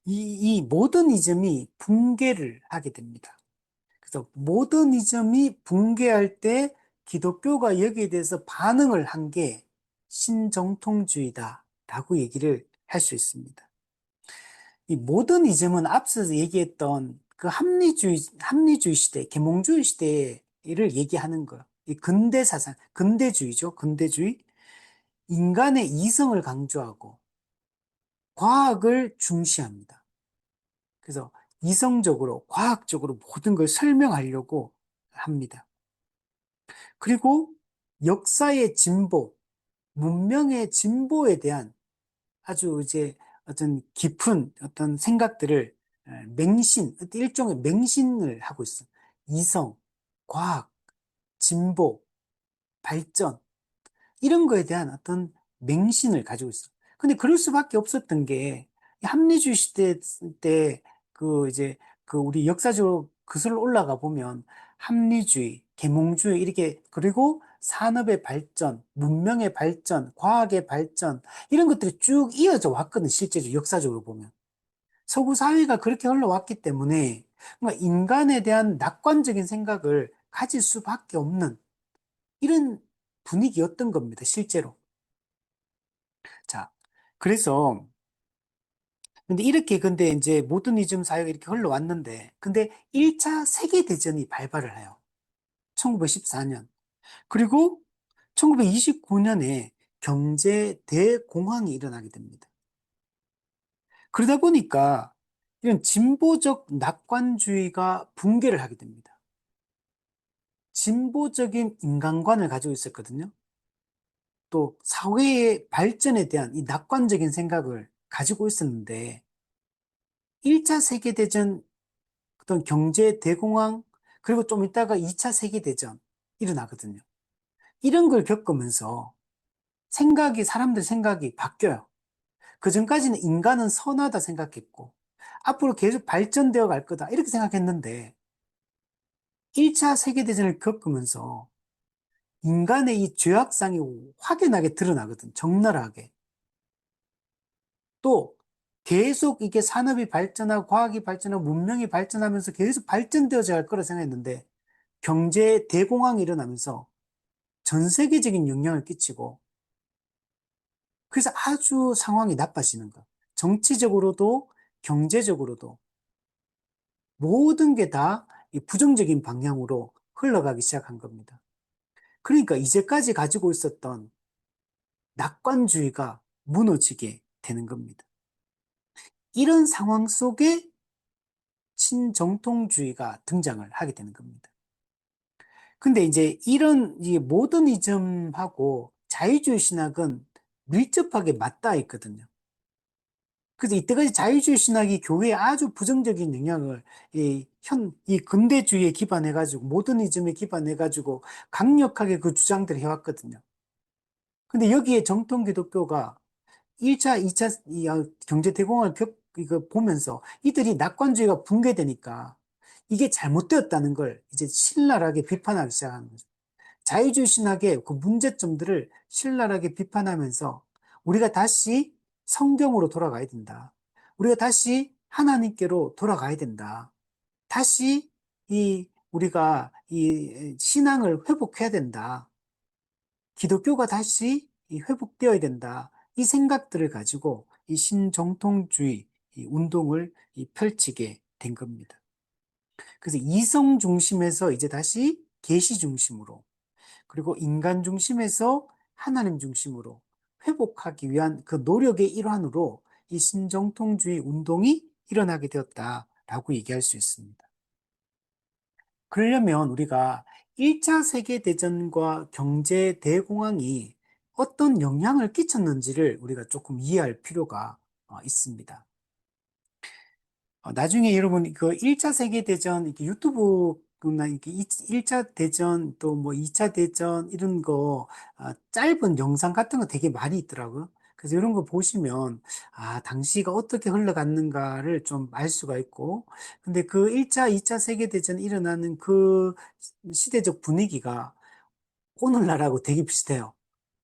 이 모더니즘이 붕괴를 하게 됩니다. 그래서 모더니즘이 붕괴할 때 기독교가 여기에 대해서 반응을 한 게 신정통주의다라고 얘기를 할 수 있습니다. 이 모더니즘은 앞서서 얘기했던 그 합리주의 시대, 계몽주의 시대를 얘기하는 거예요. 이 근대 사상, 근대주의죠. 근대주의. 인간의 이성을 강조하고 과학을 중시합니다. 그래서 이성적으로, 과학적으로 모든 걸 설명하려고 합니다. 그리고 역사의 진보, 문명의 진보에 대한 아주 이제 어떤 깊은 어떤 생각들을 일종의 맹신을 하고 있어. 이성, 과학, 진보, 발전, 이런 거에 대한 어떤 맹신을 가지고 있어. 근데 그럴 수밖에 없었던 게 합리주의 시대 때 그 이제 그 우리 역사적으로 거슬러 올라가 보면 합리주의, 계몽주의 이렇게 그리고 산업의 발전, 문명의 발전, 과학의 발전 이런 것들이 쭉 이어져 왔거든 실제로 역사적으로 보면. 서구 사회가 그렇게 흘러왔기 때문에 뭔가 인간에 대한 낙관적인 생각을 가질 수밖에 없는 이런 분위기였던 겁니다, 실제로. 자, 그래서 근데 이제 모더니즘 사회가 이렇게 흘러왔는데, 근데 1차 세계대전이 발발을 해요. 1914년. 그리고 1929년에 경제 대공황이 일어나게 됩니다. 그러다 보니까 이런 진보적 낙관주의가 붕괴를 하게 됩니다. 진보적인 인간관을 가지고 있었거든요. 또 사회의 발전에 대한 이 낙관적인 생각을 가지고 있었는데 1차 세계대전 어떤 경제 대공황 그리고 좀 있다가 2차 세계대전 일어나거든요. 이런 걸 겪으면서 사람들 생각이 바뀌어요. 그전까지는 인간은 선하다 생각했고 앞으로 계속 발전되어 갈 거다 이렇게 생각했는데 1차 세계대전을 겪으면서 인간의 이 죄악상이 확연하게 드러나거든, 적나라하게. 또 계속 이게 산업이 발전하고 과학이 발전하고 문명이 발전하면서 계속 발전되어져 갈 거라 생각했는데 경제 대공황이 일어나면서 전 세계적인 영향을 끼치고 그래서 아주 상황이 나빠지는 거. 정치적으로도 경제적으로도 모든 게 다 부정적인 방향으로 흘러가기 시작한 겁니다. 그러니까 이제까지 가지고 있었던 낙관주의가 무너지게 되는 겁니다. 이런 상황 속에 친정통주의가 등장을 하게 되는 겁니다. 근데 이제 이런 이 모더니즘하고 자유주의 신학은 밀접하게 맞닿아 있거든요. 그래서 이때까지 자유주의 신학이 교회에 아주 부정적인 영향을 이 근대주의에 기반해가지고 모더니즘에 기반해가지고 강력하게 그 주장들을 해왔거든요. 근데 여기에 정통 기독교가 1차, 2차 경제 대공황을 이거 보면서 이들이 낙관주의가 붕괴되니까 이게 잘못되었다는 걸 이제 신랄하게 비판하기 시작하는 거죠. 자유주의 신학의 그 문제점들을 신랄하게 비판하면서 우리가 다시 성경으로 돌아가야 된다. 우리가 다시 하나님께로 돌아가야 된다. 다시 우리가 이 신앙을 회복해야 된다. 기독교가 다시 회복되어야 된다. 이 생각들을 가지고 이 신정통주의 이 운동을 펼치게 된 겁니다. 그래서 이성 중심에서 이제 다시 계시 중심으로 그리고 인간 중심에서 하나님 중심으로 회복하기 위한 그 노력의 일환으로 이 신정통주의 운동이 일어나게 되었다라고 얘기할 수 있습니다. 그러려면 우리가 1차 세계대전과 경제 대공황이 어떤 영향을 끼쳤는지를 우리가 조금 이해할 필요가 있습니다. 나중에 여러분 그 1차 세계대전 이렇게 유튜브나 이렇게 1차 대전 또 뭐 2차 대전 이런 거 짧은 영상 같은 거 되게 많이 있더라고요. 그래서 이런 거 보시면 당시가 어떻게 흘러갔는가를 좀 알 수가 있고 근데 그 1차, 2차 세계대전이 일어나는 그 시대적 분위기가 오늘날하고 되게 비슷해요.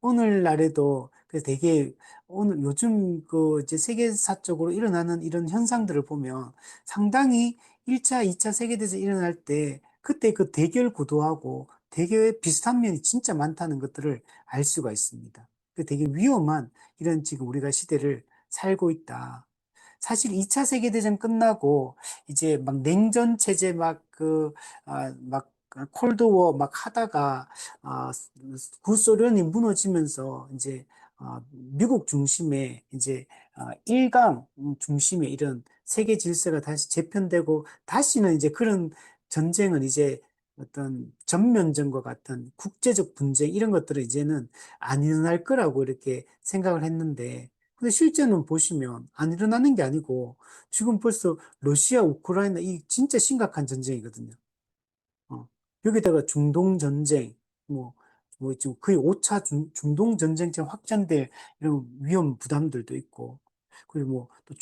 오늘날에도 그래서 되게 오늘 요즘 그 이제 세계사적으로 일어나는 이런 현상들을 보면 상당히 1차, 2차 세계대전 일어날 때 그때 그 대결 구도하고 되게 비슷한 면이 진짜 많다는 것들을 알 수가 있습니다. 그 되게 위험한 이런 지금 우리가 시대를 살고 있다. 사실 2차 세계대전 끝나고 이제 막 냉전 체제 막 콜드워 막 하다가 아, 구소련이 무너지면서 이제 미국 중심의 이제 일강 중심의 이런 세계 질서가 다시 재편되고 다시는 이제 그런 전쟁은 이제 어떤 전면전과 같은 국제적 분쟁 이런 것들은 이제는 안 일어날 거라고 이렇게 생각을 했는데 근데 실제는 보시면 안 일어나는 게 아니고 지금 벌써 러시아, 우크라이나 이 진짜 심각한 전쟁이거든요. 여기다가 중동 전쟁, 뭐, 지금 거의 5차 중동 전쟁처럼 확장될 이런 위험 부담들도 있고, 그리고 뭐, 또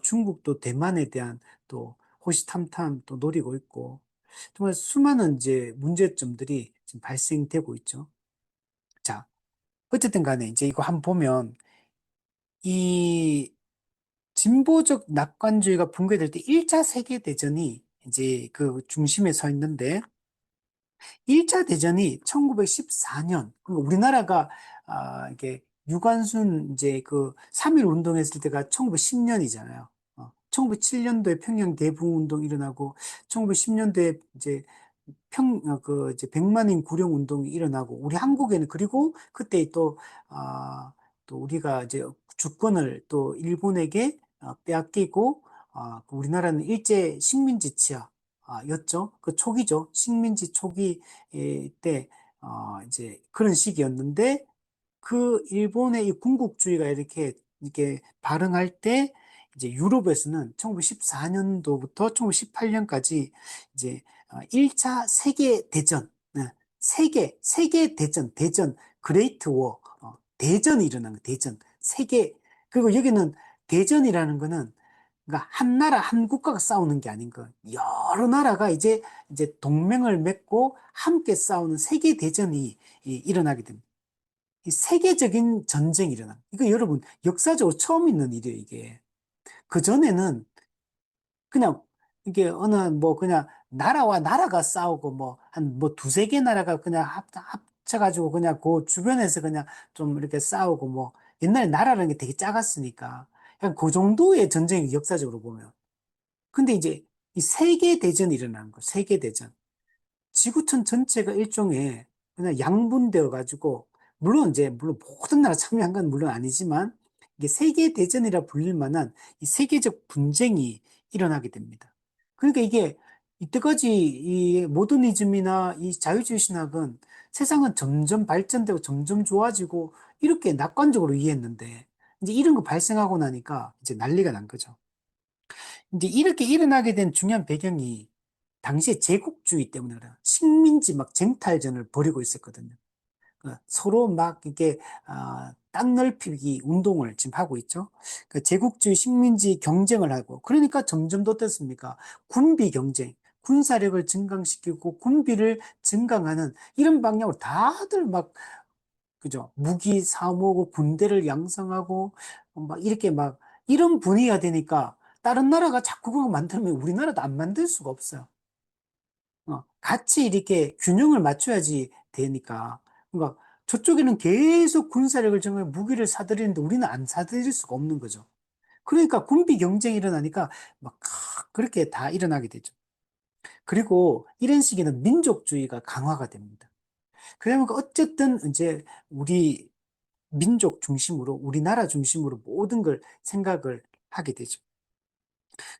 중국도 대만에 대한 또 호시탐탐 또 노리고 있고, 정말 수많은 이제 문제점들이 지금 발생되고 있죠. 자, 어쨌든 간에 이제 이거 한번 보면, 이 진보적 낙관주의가 붕괴될 때 1차 세계대전이 이제 그 중심에 서 있는데, 1차 대전이 1914년, 그러니까 우리나라가, 이게, 유관순, 이제 그, 3.1 운동했을 때가 1910년이잖아요. 1907년도에 평양 대붕 운동 일어나고, 1910년도에 이제 이제 백만인 구령 운동이 일어나고, 우리 한국에는, 그리고 그때 또, 또 우리가 이제 주권을 또 일본에게 빼앗기고, 그 우리나라는 일제 식민지 치하였죠. 그 초기죠. 식민지 초기 때, 이제 그런 시기였는데, 그 일본의 이 군국주의가 이렇게 발흥할 때, 이제 유럽에서는 1914년도부터 1918년까지 이제 1차 세계대전, 세계대전, 그레이트 워, 대전이 일어난 거, 대전, 세계. 그리고 여기는 대전이라는 거는 그러니까 한 나라, 한 국가가 싸우는 게 아닌 거. 여러 나라가 이제 동맹을 맺고 함께 싸우는 세계대전이 일어나게 됩니다. 이 세계적인 전쟁이 일어나. 이거 여러분, 역사적으로 처음 있는 일이에요, 이게. 그전에는 그냥, 이게 어느, 뭐, 그냥, 나라와 나라가 싸우고, 뭐, 두세 개 나라가 그냥 합쳐가지고, 그냥 그 주변에서 그냥 좀 이렇게 싸우고, 뭐, 옛날에 나라라는 게 되게 작았으니까. 그냥 그 정도의 전쟁이 역사적으로 보면. 근데 이제, 이 세계대전이 일어나는 거예요, 세계대전. 지구촌 전체가 일종의 그냥 양분되어 가지고, 물론 모든 나라 참여한 건 물론 아니지만, 이게 세계대전이라 불릴 만한 이 세계적 분쟁이 일어나게 됩니다. 그러니까 이게 이때까지 이 모더니즘이나 이 자유주의 신학은 세상은 점점 발전되고 점점 좋아지고 이렇게 낙관적으로 이해했는데, 이제 이런 거 발생하고 나니까 이제 난리가 난 거죠. 이제 이렇게 일어나게 된 중요한 배경이 당시에 제국주의 때문에 그래요. 식민지 막 쟁탈전을 벌이고 있었거든요. 서로 막 이렇게 땅 넓히기 운동을 지금 하고 있죠. 제국주의 식민지 경쟁을 하고 그러니까 점점 더 어떻습니까? 군비 경쟁, 군사력을 증강시키고 군비를 증강하는 이런 방향으로 다들 막 그죠? 무기 사모으고 군대를 양성하고 막 이렇게 막 이런 분위기가 되니까 다른 나라가 자꾸 그거 만들면 우리나라도 안 만들 수가 없어요. 같이 이렇게 균형을 맞춰야지 되니까. 그러니까 저쪽에는 계속 군사력을 정해 무기를 사들이는데 우리는 안 사들일 수가 없는 거죠. 그러니까 군비 경쟁이 일어나니까 막 그렇게 다 일어나게 되죠. 그리고 이런 시기는 민족주의가 강화가 됩니다. 그러니까 어쨌든 이제 우리 민족 중심으로, 우리나라 중심으로 모든 걸 생각을 하게 되죠.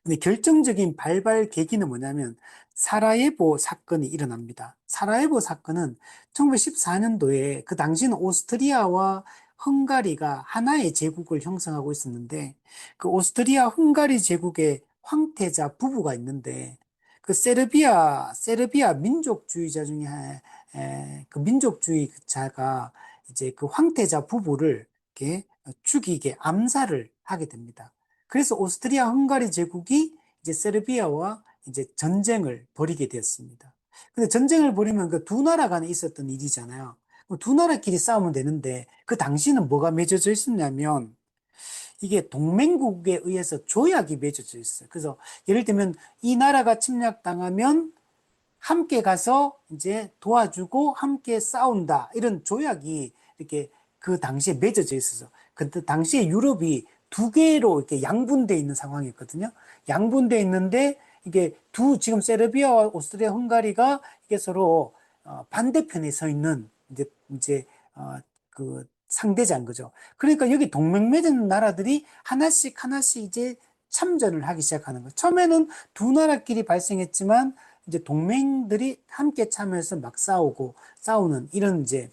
근데 결정적인 발발 계기는 뭐냐면 사라예보 사건이 일어납니다. 사라예보 사건은 1914년도에 그 당시는 오스트리아와 헝가리가 하나의 제국을 형성하고 있었는데 그 오스트리아 헝가리 제국의 황태자 부부가 있는데 그 세르비아 민족주의자 중에 그 민족주의자가 이제 그 황태자 부부를 이렇게 죽이게 암살을 하게 됩니다. 그래서 오스트리아 헝가리 제국이 이제 세르비아와 이제 전쟁을 벌이게 되었습니다. 근데 전쟁을 벌이면 그 두 나라 간에 있었던 일이잖아요. 두 나라끼리 싸우면 되는데 그 당시는 뭐가 맺어져 있었냐면 이게 동맹국에 의해서 조약이 맺어져 있어요. 그래서 예를 들면 이 나라가 침략당하면 함께 가서 이제 도와주고 함께 싸운다. 이런 조약이 이렇게 그 당시에 맺어져 있어서. 그때 당시에 유럽이 두 개로 이렇게 양분돼 있는 상황이었거든요. 양분돼 있는데 이게 지금 세르비아와 오스트리아, 헝가리가 이게 서로 반대편에 서 있는 이제 그 상대자인 거죠. 그러니까 여기 동맹 맺은 나라들이 하나씩 이제 참전을 하기 시작하는 거예요. 처음에는 두 나라끼리 발생했지만 이제 동맹들이 함께 참여해서 막 싸우는 이런 이제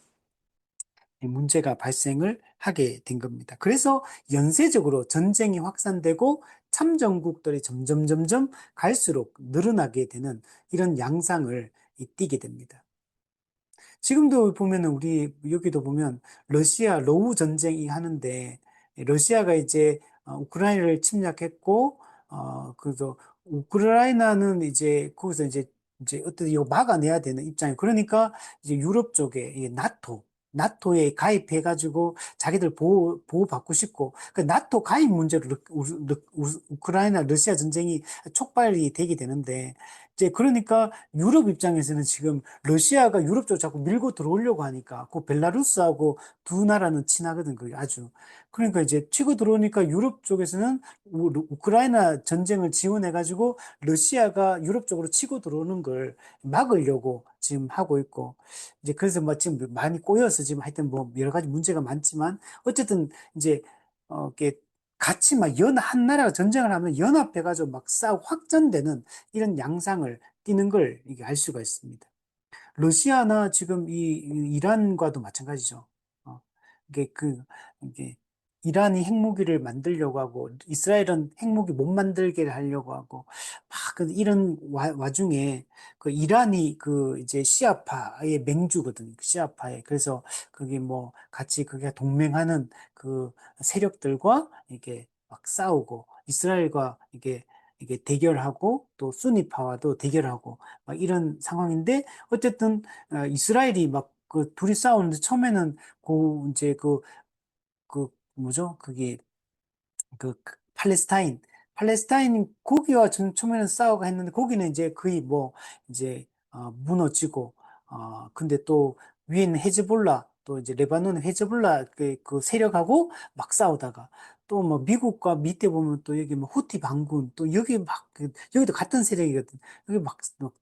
문제가 발생을 하게 된 겁니다. 그래서 연쇄적으로 전쟁이 확산되고 참전국들이 점점 갈수록 늘어나게 되는 이런 양상을 띠게 됩니다. 지금도 보면은 우리 여기도 보면 러시아 로우 전쟁이 하는데 러시아가 이제 우크라이나를 침략했고 그래서 우크라이나는 이제 거기서 이제 어떻게 이거 막아내야 되는 입장이 그러니까 이제 유럽 쪽에 이 나토 나토에 가입해가지고 자기들 보호받고 싶고, 그 나토 가입 문제로 우크라이나 러시아 전쟁이 촉발이 되게 되는데, 이제 그러니까 유럽 입장에서는 지금 러시아가 유럽 쪽으로 자꾸 밀고 들어오려고 하니까, 그 벨라루스하고 두 나라는 친하거든, 그게 아주. 그러니까 이제 치고 들어오니까 유럽 쪽에서는 우크라이나 전쟁을 지원해가지고 러시아가 유럽 쪽으로 치고 들어오는 걸 막으려고 지금 하고 있고, 이제 그래서 뭐 지금 많이 꼬여서 지금 하여튼 뭐 여러 가지 문제가 많지만 어쨌든 이제 이게 같이 막 한 나라가 전쟁을 하면 연합해가지고 막 싸우고 확전되는 이런 양상을 띠는 걸 이게 알 수가 있습니다. 러시아나 지금 이 이란과도 마찬가지죠. 어, 이게 이게 이란이 핵무기를 만들려고 하고, 이스라엘은 핵무기 못 만들게 하려고 하고, 막, 이런 와중에, 그 이란이 그 이제 시아파의 맹주거든요. 시아파에. 그래서 그게 뭐 같이 그게 동맹하는 그 세력들과 이게 막 싸우고, 이스라엘과 이게 대결하고, 또 수니파와도 대결하고, 막 이런 상황인데, 어쨌든 이스라엘이 막 그 둘이 싸우는데 처음에는 이제 뭐죠? 그게 팔레스타인 거기와 처음에는 싸우고 했는데 거기는 이제 거의 뭐 이제 무너지고 근데 또 위에는 헤즈볼라 또 이제 레바논 헤즈볼라 그 세력하고 막 싸우다가 또 뭐 미국과 밑에 보면 또 여기 뭐 후티 반군 또 여기 막 여기도 같은 세력이거든. 여기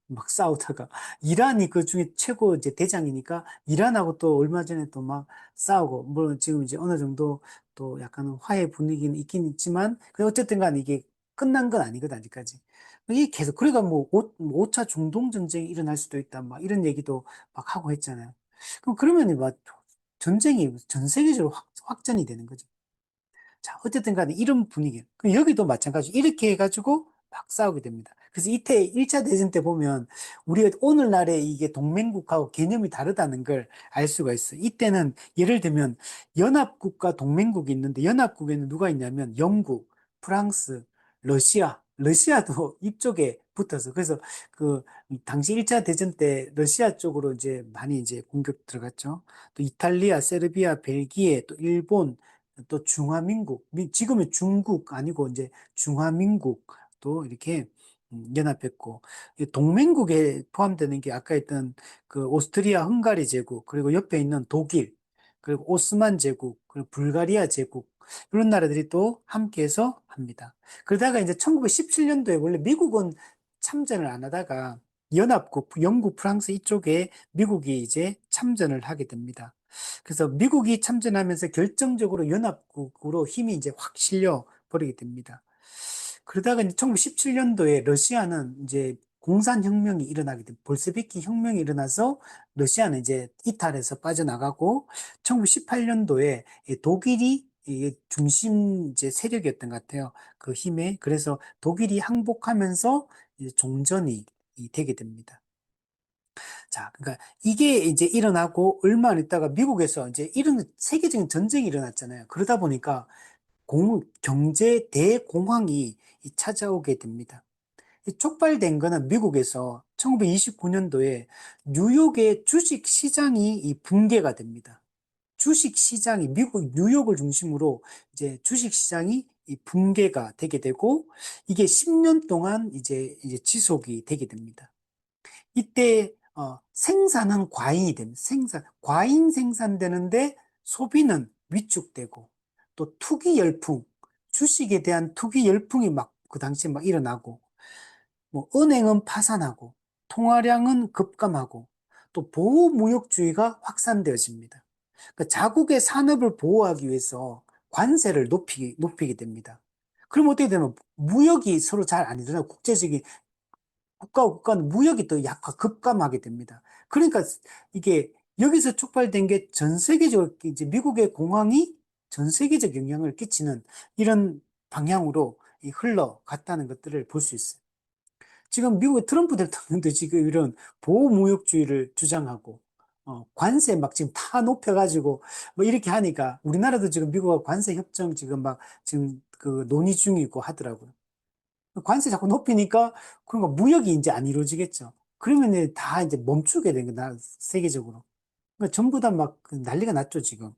막 싸우다가 이란이 그 중에 최고 이제 대장이니까 이란하고 또 얼마 전에 또 막 싸우고 물론 지금 이제 어느 정도 또 약간 화해 분위기는 있긴 있지만, 어쨌든 간에 이게 끝난 건 아니거든, 아직까지. 이게 계속, 그러니까 뭐, 5차 중동 전쟁이 일어날 수도 있다, 막 이런 얘기도 막 하고 했잖아요. 그럼 그러면 막 전쟁이 전 세계적으로 확전이 되는 거죠. 자, 어쨌든 간에 이런 분위기. 여기도 마찬가지. 이렇게 해가지고 막 싸우게 됩니다. 그래서 이때 1차 대전 때 보면 우리가 오늘날의 이게 동맹국하고 개념이 다르다는 걸 알 수가 있어요. 이때는 예를 들면 연합국과 동맹국이 있는데 연합국에는 누가 있냐면 영국, 프랑스, 러시아도 이쪽에 붙어서 그래서 그 당시 1차 대전 때 러시아 쪽으로 이제 많이 이제 공격 들어갔죠. 또 이탈리아, 세르비아, 벨기에, 또 일본, 또 중화민국, 지금의 중국 아니고 이제 중화민국도 이렇게 연합했고, 이 동맹국에 포함되는 게 아까 했던 그 오스트리아 헝가리 제국, 그리고 옆에 있는 독일, 그리고 오스만 제국, 그리고 불가리아 제국, 이런 나라들이 또 함께해서 합니다. 그러다가 이제 1917년도에 원래 미국은 참전을 안 하다가 연합국, 영국, 프랑스 이쪽에 미국이 이제 참전을 하게 됩니다. 그래서 미국이 참전하면서 결정적으로 연합국으로 힘이 이제 확 실려 버리게 됩니다. 그러다가 이제 1917년도에 러시아는 이제 공산혁명이 일어나게 됩니다. 볼세비키 혁명이 일어나서 러시아는 이제 이탈해서 빠져나가고 1918년도에 독일이 이 중심 이제 세력이었던 것 같아요. 그 힘에. 그래서 독일이 항복하면서 이제 종전이 되게 됩니다. 자, 그러니까 이게 이제 일어나고 얼마 안 있다가 미국에서 이제 이런 세계적인 전쟁이 일어났잖아요. 그러다 보니까 경제 대공황이 찾아오게 됩니다. 이 촉발된 거는 미국에서 1929년도에 뉴욕의 주식 시장이 이 붕괴가 됩니다. 주식 시장이 미국 뉴욕을 중심으로 이제 주식 시장이 이 붕괴가 되게 되고 이게 10년 동안 이제 지속이 되게 됩니다. 이때 생산은 과잉이 됩니다. 과잉 생산되는데 소비는 위축되고 또 투기 열풍, 주식에 대한 투기 열풍이 막 그 당시에 막 일어나고 뭐 은행은 파산하고 통화량은 급감하고 또 보호무역주의가 확산되어집니다. 그러니까 자국의 산업을 보호하기 위해서 관세를 높이게 됩니다. 그럼 어떻게 되면 무역이 서로 잘 안 일어나고 국제적인 국가와 국가는 무역이 또 급감하게 됩니다. 그러니까 이게 여기서 촉발된 게 전 세계적으로 이제 미국의 공황이 전 세계적 영향을 끼치는 이런 방향으로 흘러갔다는 것들을 볼 수 있어요. 지금 미국의 트럼프 대통령도 지금 이런 보호무역주의를 주장하고, 관세 막 지금 다 높여가지고, 뭐 이렇게 하니까, 우리나라도 지금 미국과 관세 협정 지금 막 지금 그 논의 중이고 하더라고요. 관세 자꾸 높이니까, 그러니까 무역이 이제 안 이루어지겠죠. 그러면 다 이제 멈추게 된 거다, 세계적으로. 그러니까 전부 다 막 난리가 났죠, 지금.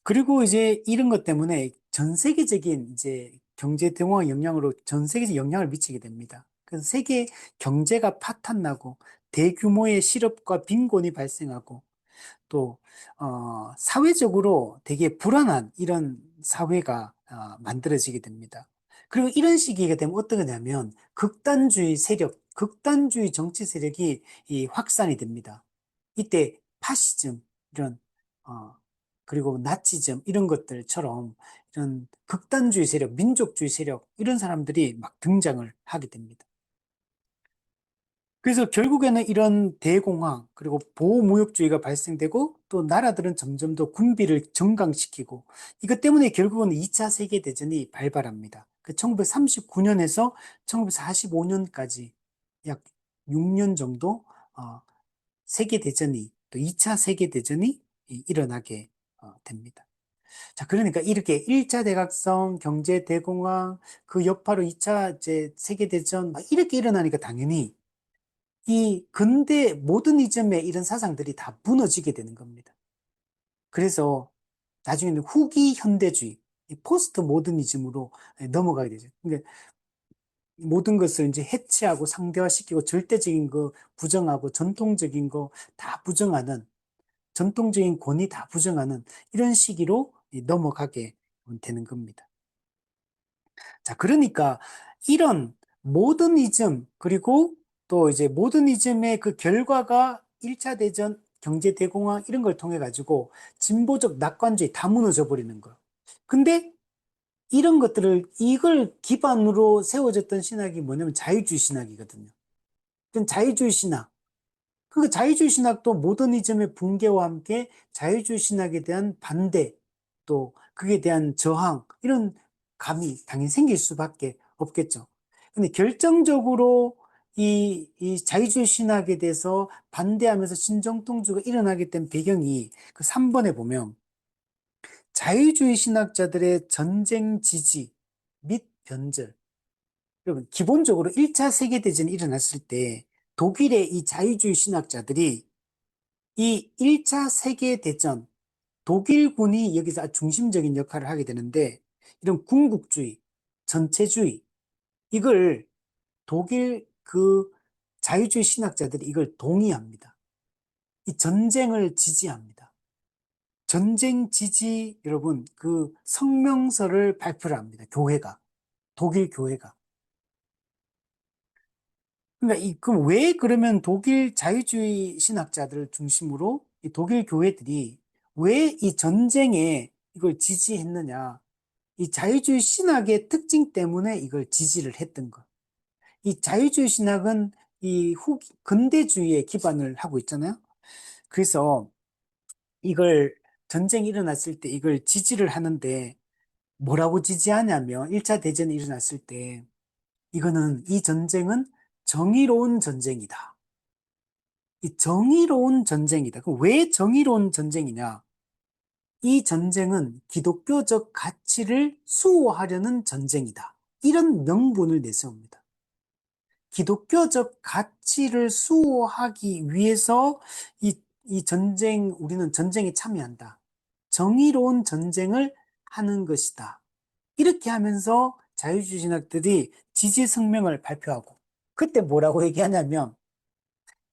그리고 이제 이런 것 때문에 전 세계적인 이제 경제 등화 영향으로 전 세계적 영향을 미치게 됩니다. 그래서 세계 경제가 파탄나고 대규모의 실업과 빈곤이 발생하고 또 사회적으로 되게 불안한 이런 사회가 만들어지게 됩니다. 그리고 이런 시기가 되면 어떤 거냐면 극단주의 세력, 극단주의 정치 세력이 이 확산이 됩니다. 이때 파시즘 이런 어, 그리고 나치즘 이런 것들처럼 이런 극단주의 세력, 민족주의 세력 이런 사람들이 막 등장을 하게 됩니다. 그래서 결국에는 이런 대공황, 그리고 보호무역주의가 발생되고 또 나라들은 점점 더 군비를 정강시키고 이것 때문에 결국은 2차 세계대전이 발발합니다. 그 1939년에서 1945년까지 약 6년 정도 세계대전이 또 2차 세계대전이 일어나게 됩니다. 자, 그러니까 이렇게 1차 대각성, 경제 대공황, 그 여파로 2차 이제 세계대전 막 이렇게 일어나니까 당연히 이 근대 모더니즘의 이런 사상들이 다 무너지게 되는 겁니다. 그래서 나중에는 후기 현대주의, 이 포스트 모더니즘으로 넘어가게 되죠. 그러니까 모든 것을 이제 해체하고 상대화시키고 절대적인 거 부정하고 전통적인 거 다 부정하는 전통적인 권위 다 부정하는 이런 시기로 넘어가게 되는 겁니다. 자, 그러니까 이런 모더니즘, 그리고 또 이제 모더니즘의 그 결과가 1차 대전, 경제대공황 이런 걸 통해 가지고 진보적 낙관주의 다 무너져 버리는 거예요. 근데 이런 것들을, 이걸 기반으로 세워졌던 신학이 뭐냐면 자유주의 신학이거든요. 그건 자유주의 신학. 그 자유주의 신학도 모더니즘의 붕괴와 함께 자유주의 신학에 대한 반대, 또 그에 대한 저항, 이런 감이 당연히 생길 수밖에 없겠죠. 근데 결정적으로 이 자유주의 신학에 대해서 반대하면서 신정통주가 일어나게 된 배경이 그 3번에 보면 자유주의 신학자들의 전쟁 지지 및 변절. 여러분, 기본적으로 1차 세계대전이 일어났을 때 독일의 이 자유주의 신학자들이 이 1차 세계대전, 독일군이 여기서 아주 중심적인 역할을 하게 되는데, 이런 군국주의, 전체주의, 이걸 독일 그 자유주의 신학자들이 이걸 동의합니다. 이 전쟁을 지지합니다. 전쟁 지지, 여러분, 그 성명서를 발표를 합니다. 교회가, 독일 교회가. 그러니까 그럼 왜 그러면 독일 자유주의 신학자들을 중심으로 이 독일 교회들이 왜 이 전쟁에 이걸 지지했느냐? 이 자유주의 신학의 특징 때문에 이걸 지지를 했던 것. 이 자유주의 신학은 이 근대주의에 기반을 하고 있잖아요. 그래서 이걸 전쟁이 일어났을 때 이걸 지지를 하는데 뭐라고 지지하냐면 1차 대전이 일어났을 때 이거는 이 전쟁은 정의로운 전쟁이다. 이 정의로운 전쟁이다. 그럼 왜 정의로운 전쟁이냐? 이 전쟁은 기독교적 가치를 수호하려는 전쟁이다. 이런 명분을 내세웁니다. 기독교적 가치를 수호하기 위해서 이 전쟁, 우리는 전쟁에 참여한다. 정의로운 전쟁을 하는 것이다. 이렇게 하면서 자유주의 신학들이 지지 성명을 발표하고, 그때 뭐라고 얘기하냐면,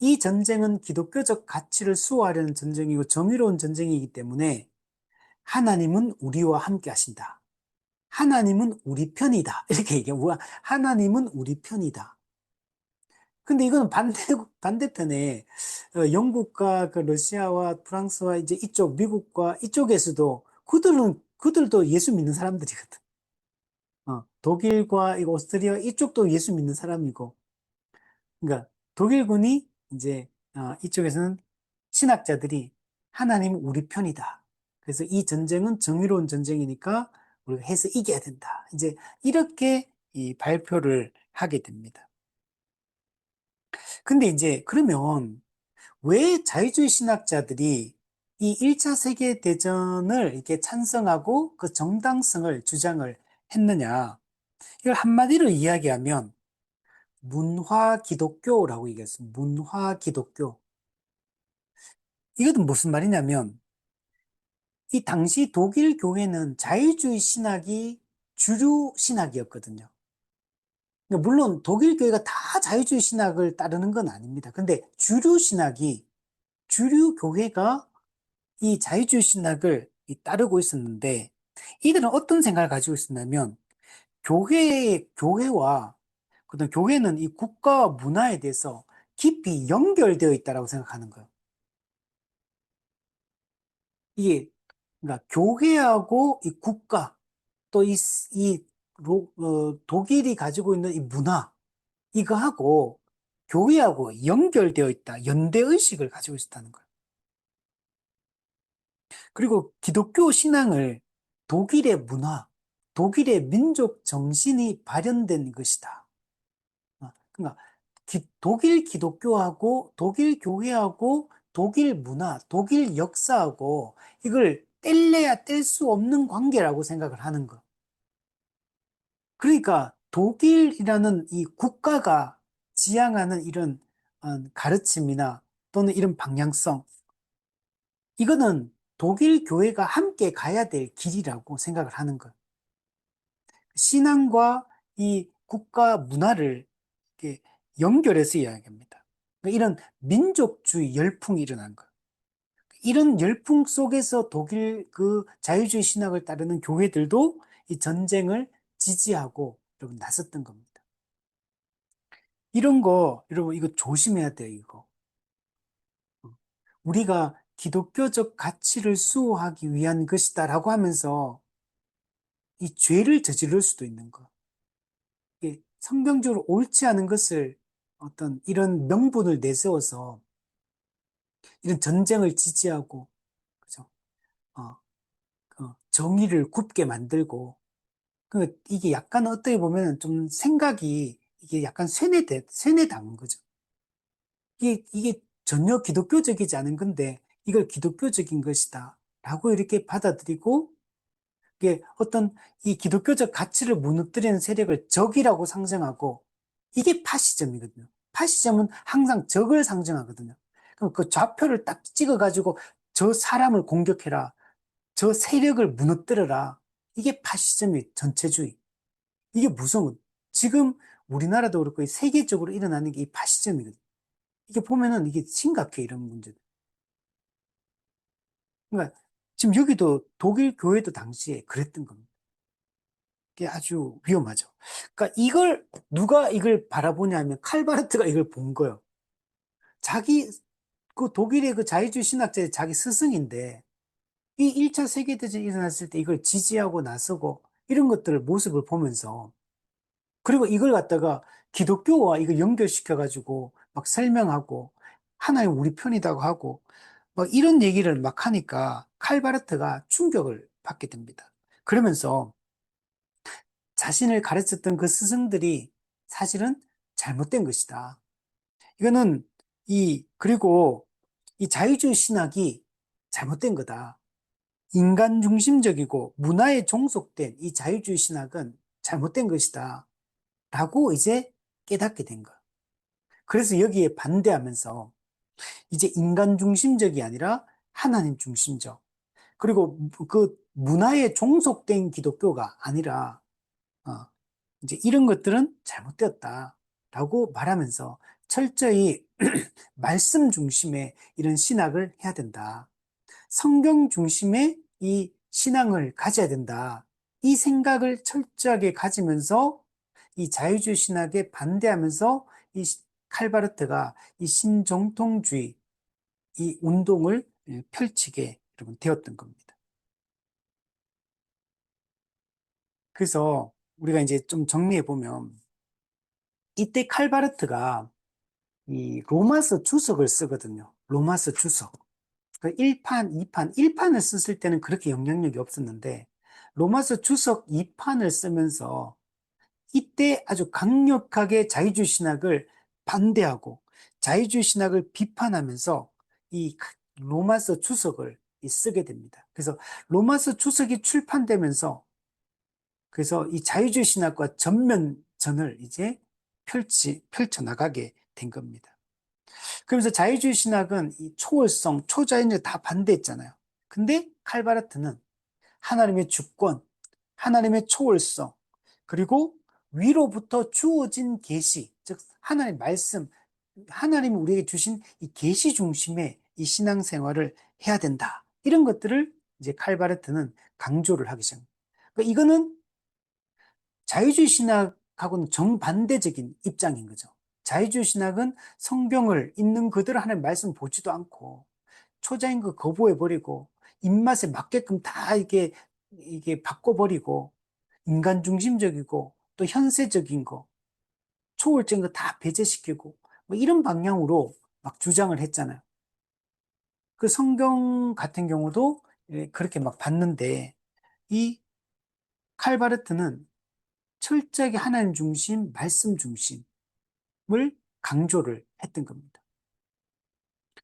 이 전쟁은 기독교적 가치를 수호하려는 전쟁이고 정의로운 전쟁이기 때문에 하나님은 우리와 함께 하신다. 하나님은 우리 편이다. 이렇게 얘기해요. 하나님은 우리 편이다. 근데 이거는 반대편에 영국과 그 러시아와 프랑스와 이제 이쪽 미국과 이쪽에서도 그들도 예수 믿는 사람들이거든. 독일과 이 오스트리아 이쪽도 예수 믿는 사람이고, 그러니까 독일군이 이제 이쪽에서는 신학자들이 하나님은 우리 편이다. 그래서 이 전쟁은 정의로운 전쟁이니까 우리가 해서 이겨야 된다. 이제 이렇게 이 발표를 하게 됩니다. 근데 이제 그러면 왜 자유주의 신학자들이 이 1차 세계대전을 이렇게 찬성하고 그 정당성을 주장을 했느냐? 이걸 한마디로 이야기하면 문화 기독교라고 얘기했어요. 문화 기독교. 이것은 무슨 말이냐면, 이 당시 독일 교회는 자유주의 신학이 주류 신학이었거든요. 그러니까 물론 독일 교회가 다 자유주의 신학을 따르는 건 아닙니다. 근데 주류 교회가 이 자유주의 신학을 따르고 있었는데, 이들은 어떤 생각을 가지고 있었냐면, 교회와, 그다음 교회는 이 국가와 문화에 대해서 깊이 연결되어 있다라고 생각하는 거예요. 이게, 그러니까 교회하고 이 국가, 또 독일이 가지고 있는 이 문화, 이거하고 교회하고 연결되어 있다. 연대의식을 가지고 있었다는 거예요. 그리고 기독교 신앙을 독일의 문화, 독일의 민족 정신이 발현된 것이다. 그러니까 독일 기독교하고 독일 교회하고 독일 문화, 독일 역사하고 이걸 뗄래야 뗄 수 없는 관계라고 생각을 하는 거. 그러니까 독일이라는 이 국가가 지향하는 이런 가르침이나 또는 이런 방향성, 이거는 독일 교회가 함께 가야 될 길이라고 생각을 하는 거예요. 신앙과 이 국가 문화를 이렇게 연결해서 이야기합니다. 그러니까 이런 민족주의 열풍이 일어난 거예요. 이런 열풍 속에서 독일 그 자유주의 신학을 따르는 교회들도 이 전쟁을 지지하고 여러분 나섰던 겁니다. 이런 거 여러분 이거 조심해야 돼요, 이거. 우리가 기독교적 가치를 수호하기 위한 것이다라고 하면서 이 죄를 저지를 수도 있는 거. 이게 성경적으로 옳지 않은 것을 어떤 이런 명분을 내세워서 이런 전쟁을 지지하고, 그죠? 어, 정의를 굽게 만들고, 이게 약간 어떻게 보면 좀 생각이 이게 약간 세뇌당한 거죠. 이게 전혀 기독교적이지 않은 건데, 이걸 기독교적인 것이다. 라고 이렇게 받아들이고, 이게 어떤 이 기독교적 가치를 무너뜨리는 세력을 적이라고 상정하고, 이게 파시즘이거든요. 파시즘은 항상 적을 상정하거든요. 그럼 그 좌표를 딱 찍어가지고 저 사람을 공격해라. 저 세력을 무너뜨려라. 이게 파시즘의 전체주의. 이게 무서운, 지금 우리나라도 그렇고 세계적으로 일어나는 게 이 파시즘이거든요. 이게 보면은 이게 심각해, 이런 문제들. 그러니까 지금 여기도 독일 교회도 당시에 그랬던 겁니다. 이게 아주 위험하죠. 그러니까 누가 이걸 바라보냐 하면 칼바르트가 이걸 본 거예요. 자기, 그 독일의 그 자유주의 신학자의 자기 스승인데, 이 1차 세계대전이 일어났을 때 이걸 지지하고 나서고 이런 것들을 모습을 보면서, 그리고 이걸 갖다가 기독교와 이걸 연결시켜가지고 막 설명하고, 하나님 우리 편이라고 하고, 막 이런 얘기를 막 하니까 칼바르트가 충격을 받게 됩니다. 그러면서 자신을 가르쳤던 그 스승들이 사실은 잘못된 것이다. 이거는 그리고 이 자유주의 신학이 잘못된 거다. 인간 중심적이고 문화에 종속된 이 자유주의 신학은 잘못된 것이다. 라고 이제 깨닫게 된 거야. 그래서 여기에 반대하면서 이제 인간 중심적이 아니라 하나님 중심적. 그리고 그 문화에 종속된 기독교가 아니라 어, 이제 이런 것들은 잘못되었다라고 말하면서 철저히 말씀 중심의 이런 신학을 해야 된다. 성경 중심의 이 신앙을 가져야 된다. 이 생각을 철저하게 가지면서 이 자유주의 신학에 반대하면서 이 칼바르트가 이 신정통주의 이 운동을 펼치게 여러분 되었던 겁니다. 그래서 우리가 이제 좀 정리해 보면 이때 칼바르트가 이 로마서 주석을 쓰거든요. 로마서 주석. 그 1판, 2판, 1판을 썼을 때는 그렇게 영향력이 없었는데 로마서 주석 2판을 쓰면서 이때 아주 강력하게 자유주의 신학을 반대하고 자유주의 신학을 비판하면서 이 로마서 주석을 쓰게 됩니다. 그래서 로마서 주석이 출판되면서 그래서 이 자유주의 신학과 전면전을 이제 펼쳐나가게 된 겁니다. 그러면서 자유주의 신학은 이 초월성, 초자연을 다 반대했잖아요. 근데 칼바르트는 하나님의 주권, 하나님의 초월성, 그리고 위로부터 주어진 계시, 즉 하나님의 말씀, 하나님이 우리에게 주신 이 계시 중심의 이 신앙생활을 해야 된다. 이런 것들을 이제 칼바르트는 강조를 하기 시작합니다. 그러니까 이거는 자유주의 신학하고는 정반대적인 입장인 거죠. 자유주의 신학은 성경을 있는 그대로 하나님 말씀 보지도 않고 초자인 거 거부해버리고 입맛에 맞게끔 다 이게 바꿔버리고 인간 중심적이고 또 현세적인 거, 초월적인 거 다 배제시키고 뭐 이런 방향으로 막 주장을 했잖아요. 그 성경 같은 경우도 그렇게 막 봤는데 이 칼바르트는 철저하게 하나님 중심, 말씀 중심을 강조를 했던 겁니다.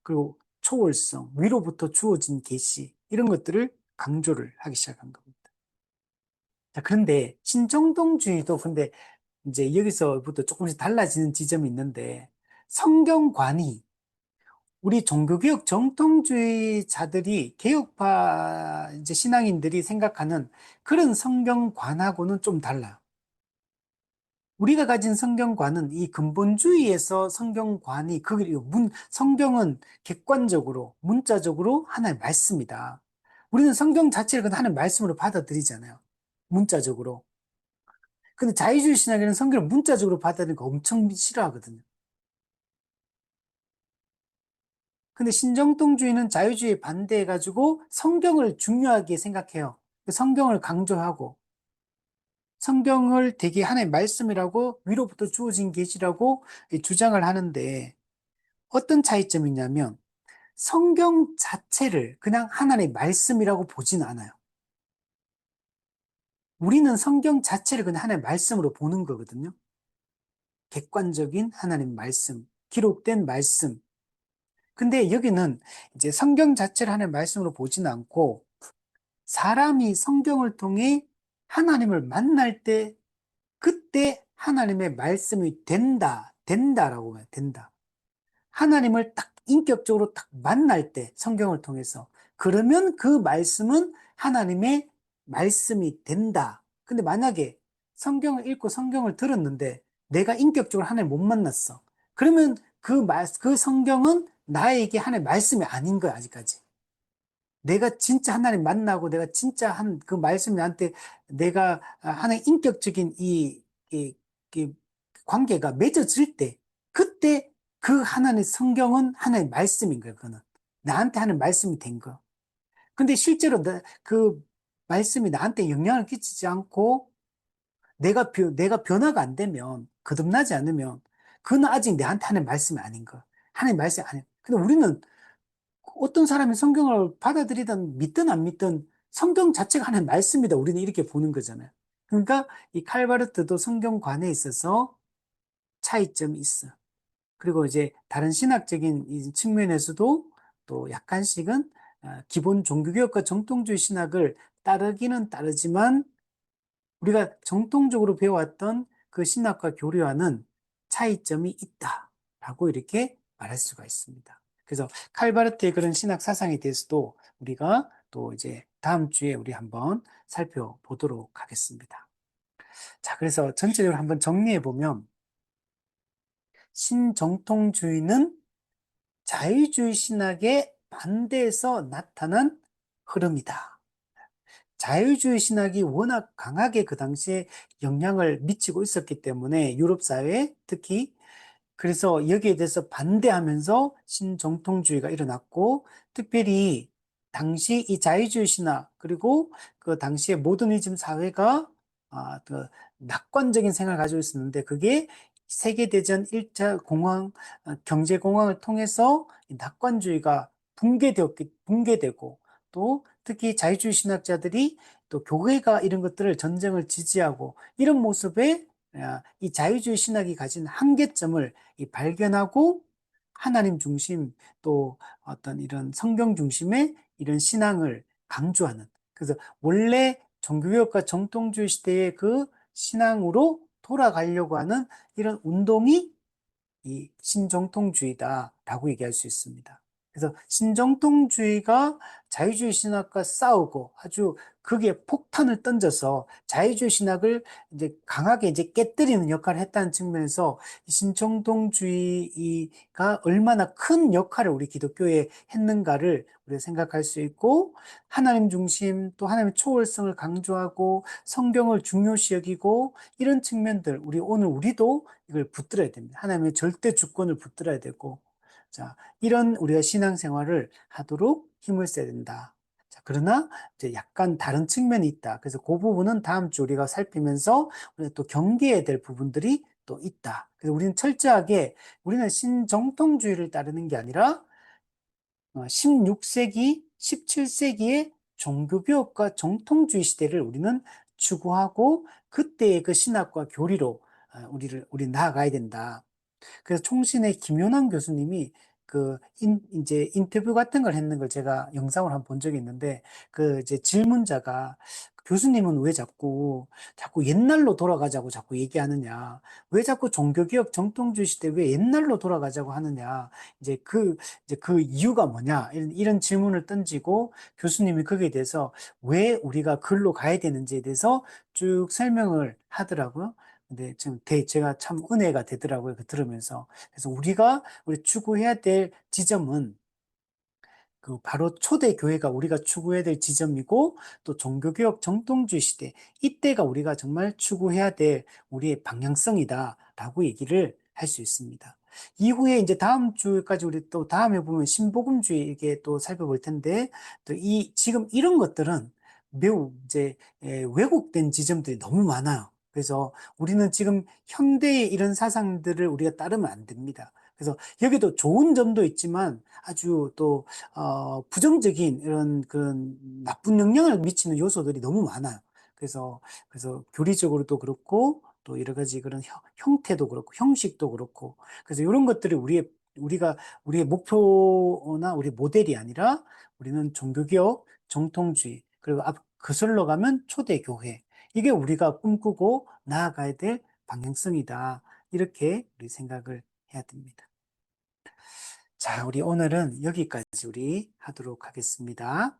그리고 초월성, 위로부터 주어진 계시 이런 것들을 강조를 하기 시작한 겁니다. 자, 그런데 신정동주의도 근데 이제 여기서부터 조금씩 달라지는 지점이 있는데 성경관이 우리 종교개혁 정통주의자들이 개혁파 이제 신앙인들이 생각하는 그런 성경관하고는 좀 달라요. 우리가 가진 성경관은 이 근본주의에서 성경관이 성경은 객관적으로 문자적으로 하나의 말씀이다. 우리는 성경 자체를 그냥 하나의 말씀으로 받아들이잖아요. 문자적으로. 근데 자유주의 신학에는 성경을 문자적으로 받아들이는 거 엄청 싫어하거든요. 근데 신정통주의는 자유주의에 반대해가지고 성경을 중요하게 생각해요. 성경을 강조하고 성경을 되게 하나의 말씀이라고 위로부터 주어진 계시라고 주장을 하는데 어떤 차이점이 있냐면 성경 자체를 그냥 하나의 말씀이라고 보진 않아요. 우리는 성경 자체를 그냥 하나의 말씀으로 보는 거거든요. 객관적인 하나님 말씀, 기록된 말씀. 근데 여기는 이제 성경 자체를 하나의 말씀으로 보지는 않고 사람이 성경을 통해 하나님을 만날 때 그때 하나님의 말씀이 된다라고 해요. 된다. 하나님을 딱 인격적으로 딱 만날 때 성경을 통해서 그러면 그 말씀은 하나님의 말씀이 된다. 근데 만약에 성경을 읽고 성경을 들었는데 내가 인격적으로 하나님 못 만났어. 그러면 그 성경은 나에게 하나님의 말씀이 아닌 거야, 아직까지. 내가 진짜 하나님 만나고 내가 진짜 그 말씀이 나한테 내가 하나의 인격적인 이 관계가 맺어질 때 그때 그 하나님의 성경은 하나의 말씀인 거예요. 그거는 나한테 하는 말씀이 된 거. 근데 실제로 그 말씀이 나한테 영향을 끼치지 않고 내가 변화가 안 되면 거듭나지 않으면 그건 아직 내한테 하는 말씀이 아닌 거. 하나님 말씀이 아니에요. 근데 우리는 어떤 사람이 성경을 받아들이든 믿든 안 믿든 성경 자체가 하나의 말씀이다. 우리는 이렇게 보는 거잖아요. 그러니까 이 칼바르트도 성경관에 있어서 차이점이 있어. 그리고 이제 다른 신학적인 이 측면에서도 또 약간씩은 기본 종교개혁과 정통주의 신학을 따르기는 따르지만 우리가 정통적으로 배워왔던 그 신학과 교류와는 차이점이 있다라고 이렇게 말할 수가 있습니다. 그래서 칼바르트의 그런 신학 사상에 대해서도 우리가 또 이제 다음 주에 우리 한번 살펴보도록 하겠습니다. 자, 그래서 전체적으로 한번 정리해 보면 신정통주의는 자유주의 신학에 반대해서 나타난 흐름이다. 자유주의 신학이 워낙 강하게 그 당시에 영향을 미치고 있었기 때문에 유럽 사회에 특히 그래서 여기에 대해서 반대하면서 신정통주의가 일어났고 특별히 당시 이 자유주의 신학 그리고 그 당시에 모더니즘 사회가 그 낙관적인 생각을 가지고 있었는데 그게 세계대전 1차 경제공황을 통해서 낙관주의가 붕괴되고 또 특히 자유주의 신학자들이 또 교회가 이런 것들을 전쟁을 지지하고 이런 모습에 이 자유주의 신학이 가진 한계점을 발견하고 하나님 중심 또 어떤 이런 성경 중심의 이런 신앙을 강조하는 그래서 원래 종교개혁과 정통주의 시대의 그 신앙으로 돌아가려고 하는 이런 운동이 이 신정통주의다라고 얘기할 수 있습니다. 그래서 신정통주의가 자유주의 신학과 싸우고 아주 그게 폭탄을 던져서 자유주의 신학을 이제 강하게 이제 깨뜨리는 역할을 했다는 측면에서 신정통주의가 얼마나 큰 역할을 우리 기독교에 했는가를 우리가 생각할 수 있고, 하나님 중심 또 하나님의 초월성을 강조하고 성경을 중요시 여기고 이런 측면들 오늘 우리도 이걸 붙들어야 됩니다. 하나님의 절대 주권을 붙들어야 되고, 자, 이런 우리가 신앙생활을 하도록 힘을 써야 된다. 자, 그러나 이제 약간 다른 측면이 있다. 그래서 그 부분은 다음 주 우리가 살피면서 우리가 또 경계해야 될 부분들이 또 있다. 그래서 우리는 철저하게 우리는 신정통주의를 따르는 게 아니라 16세기, 17세기의 종교개혁과 정통주의 시대를 우리는 추구하고 그때의 그 신학과 교리로 우리 나아가야 된다. 그래서 총신의 김연환 교수님이 이제 인터뷰 같은 걸 했는 걸 제가 영상을 한번 본 적이 있는데, 이제 질문자가 교수님은 왜 자꾸 옛날로 돌아가자고 자꾸 얘기하느냐? 왜 자꾸 종교개혁 정통주의 시대 왜 옛날로 돌아가자고 하느냐? 이제 그 이유가 뭐냐? 이런 질문을 던지고 교수님이 거기에 대해서 왜 우리가 글로 가야 되는지에 대해서 쭉 설명을 하더라고요. 근데 지금 제가 참 은혜가 되더라고요. 들으면서. 그래서 우리 추구해야 될 지점은 바로 초대교회가 우리가 추구해야 될 지점이고, 또 종교개혁 정통주의 시대, 이때가 우리가 정말 추구해야 될 우리의 방향성이다라고 얘기를 할 수 있습니다. 이후에 이제 다음 주까지 우리 또 다음에 보면 신복음주의 이게 또 살펴볼 텐데, 또 지금 이런 것들은 매우 이제 왜곡된 지점들이 너무 많아요. 그래서 우리는 지금 현대의 이런 사상들을 우리가 따르면 안 됩니다. 그래서 여기도 좋은 점도 있지만 아주 또 부정적인 이런 그런 나쁜 영향을 미치는 요소들이 너무 많아요. 그래서 교리적으로도 그렇고 또 여러 가지 그런 형태도 그렇고 형식도 그렇고, 그래서 이런 것들이 우리의 목표나 우리 모델이 아니라 우리는 종교개혁, 정통주의, 그리고 거슬러 가면 초대교회, 이게 우리가 꿈꾸고 나아가야 될 방향성이다. 이렇게 우리 생각을 해야 됩니다. 자, 우리 오늘은 여기까지 우리 하도록 하겠습니다.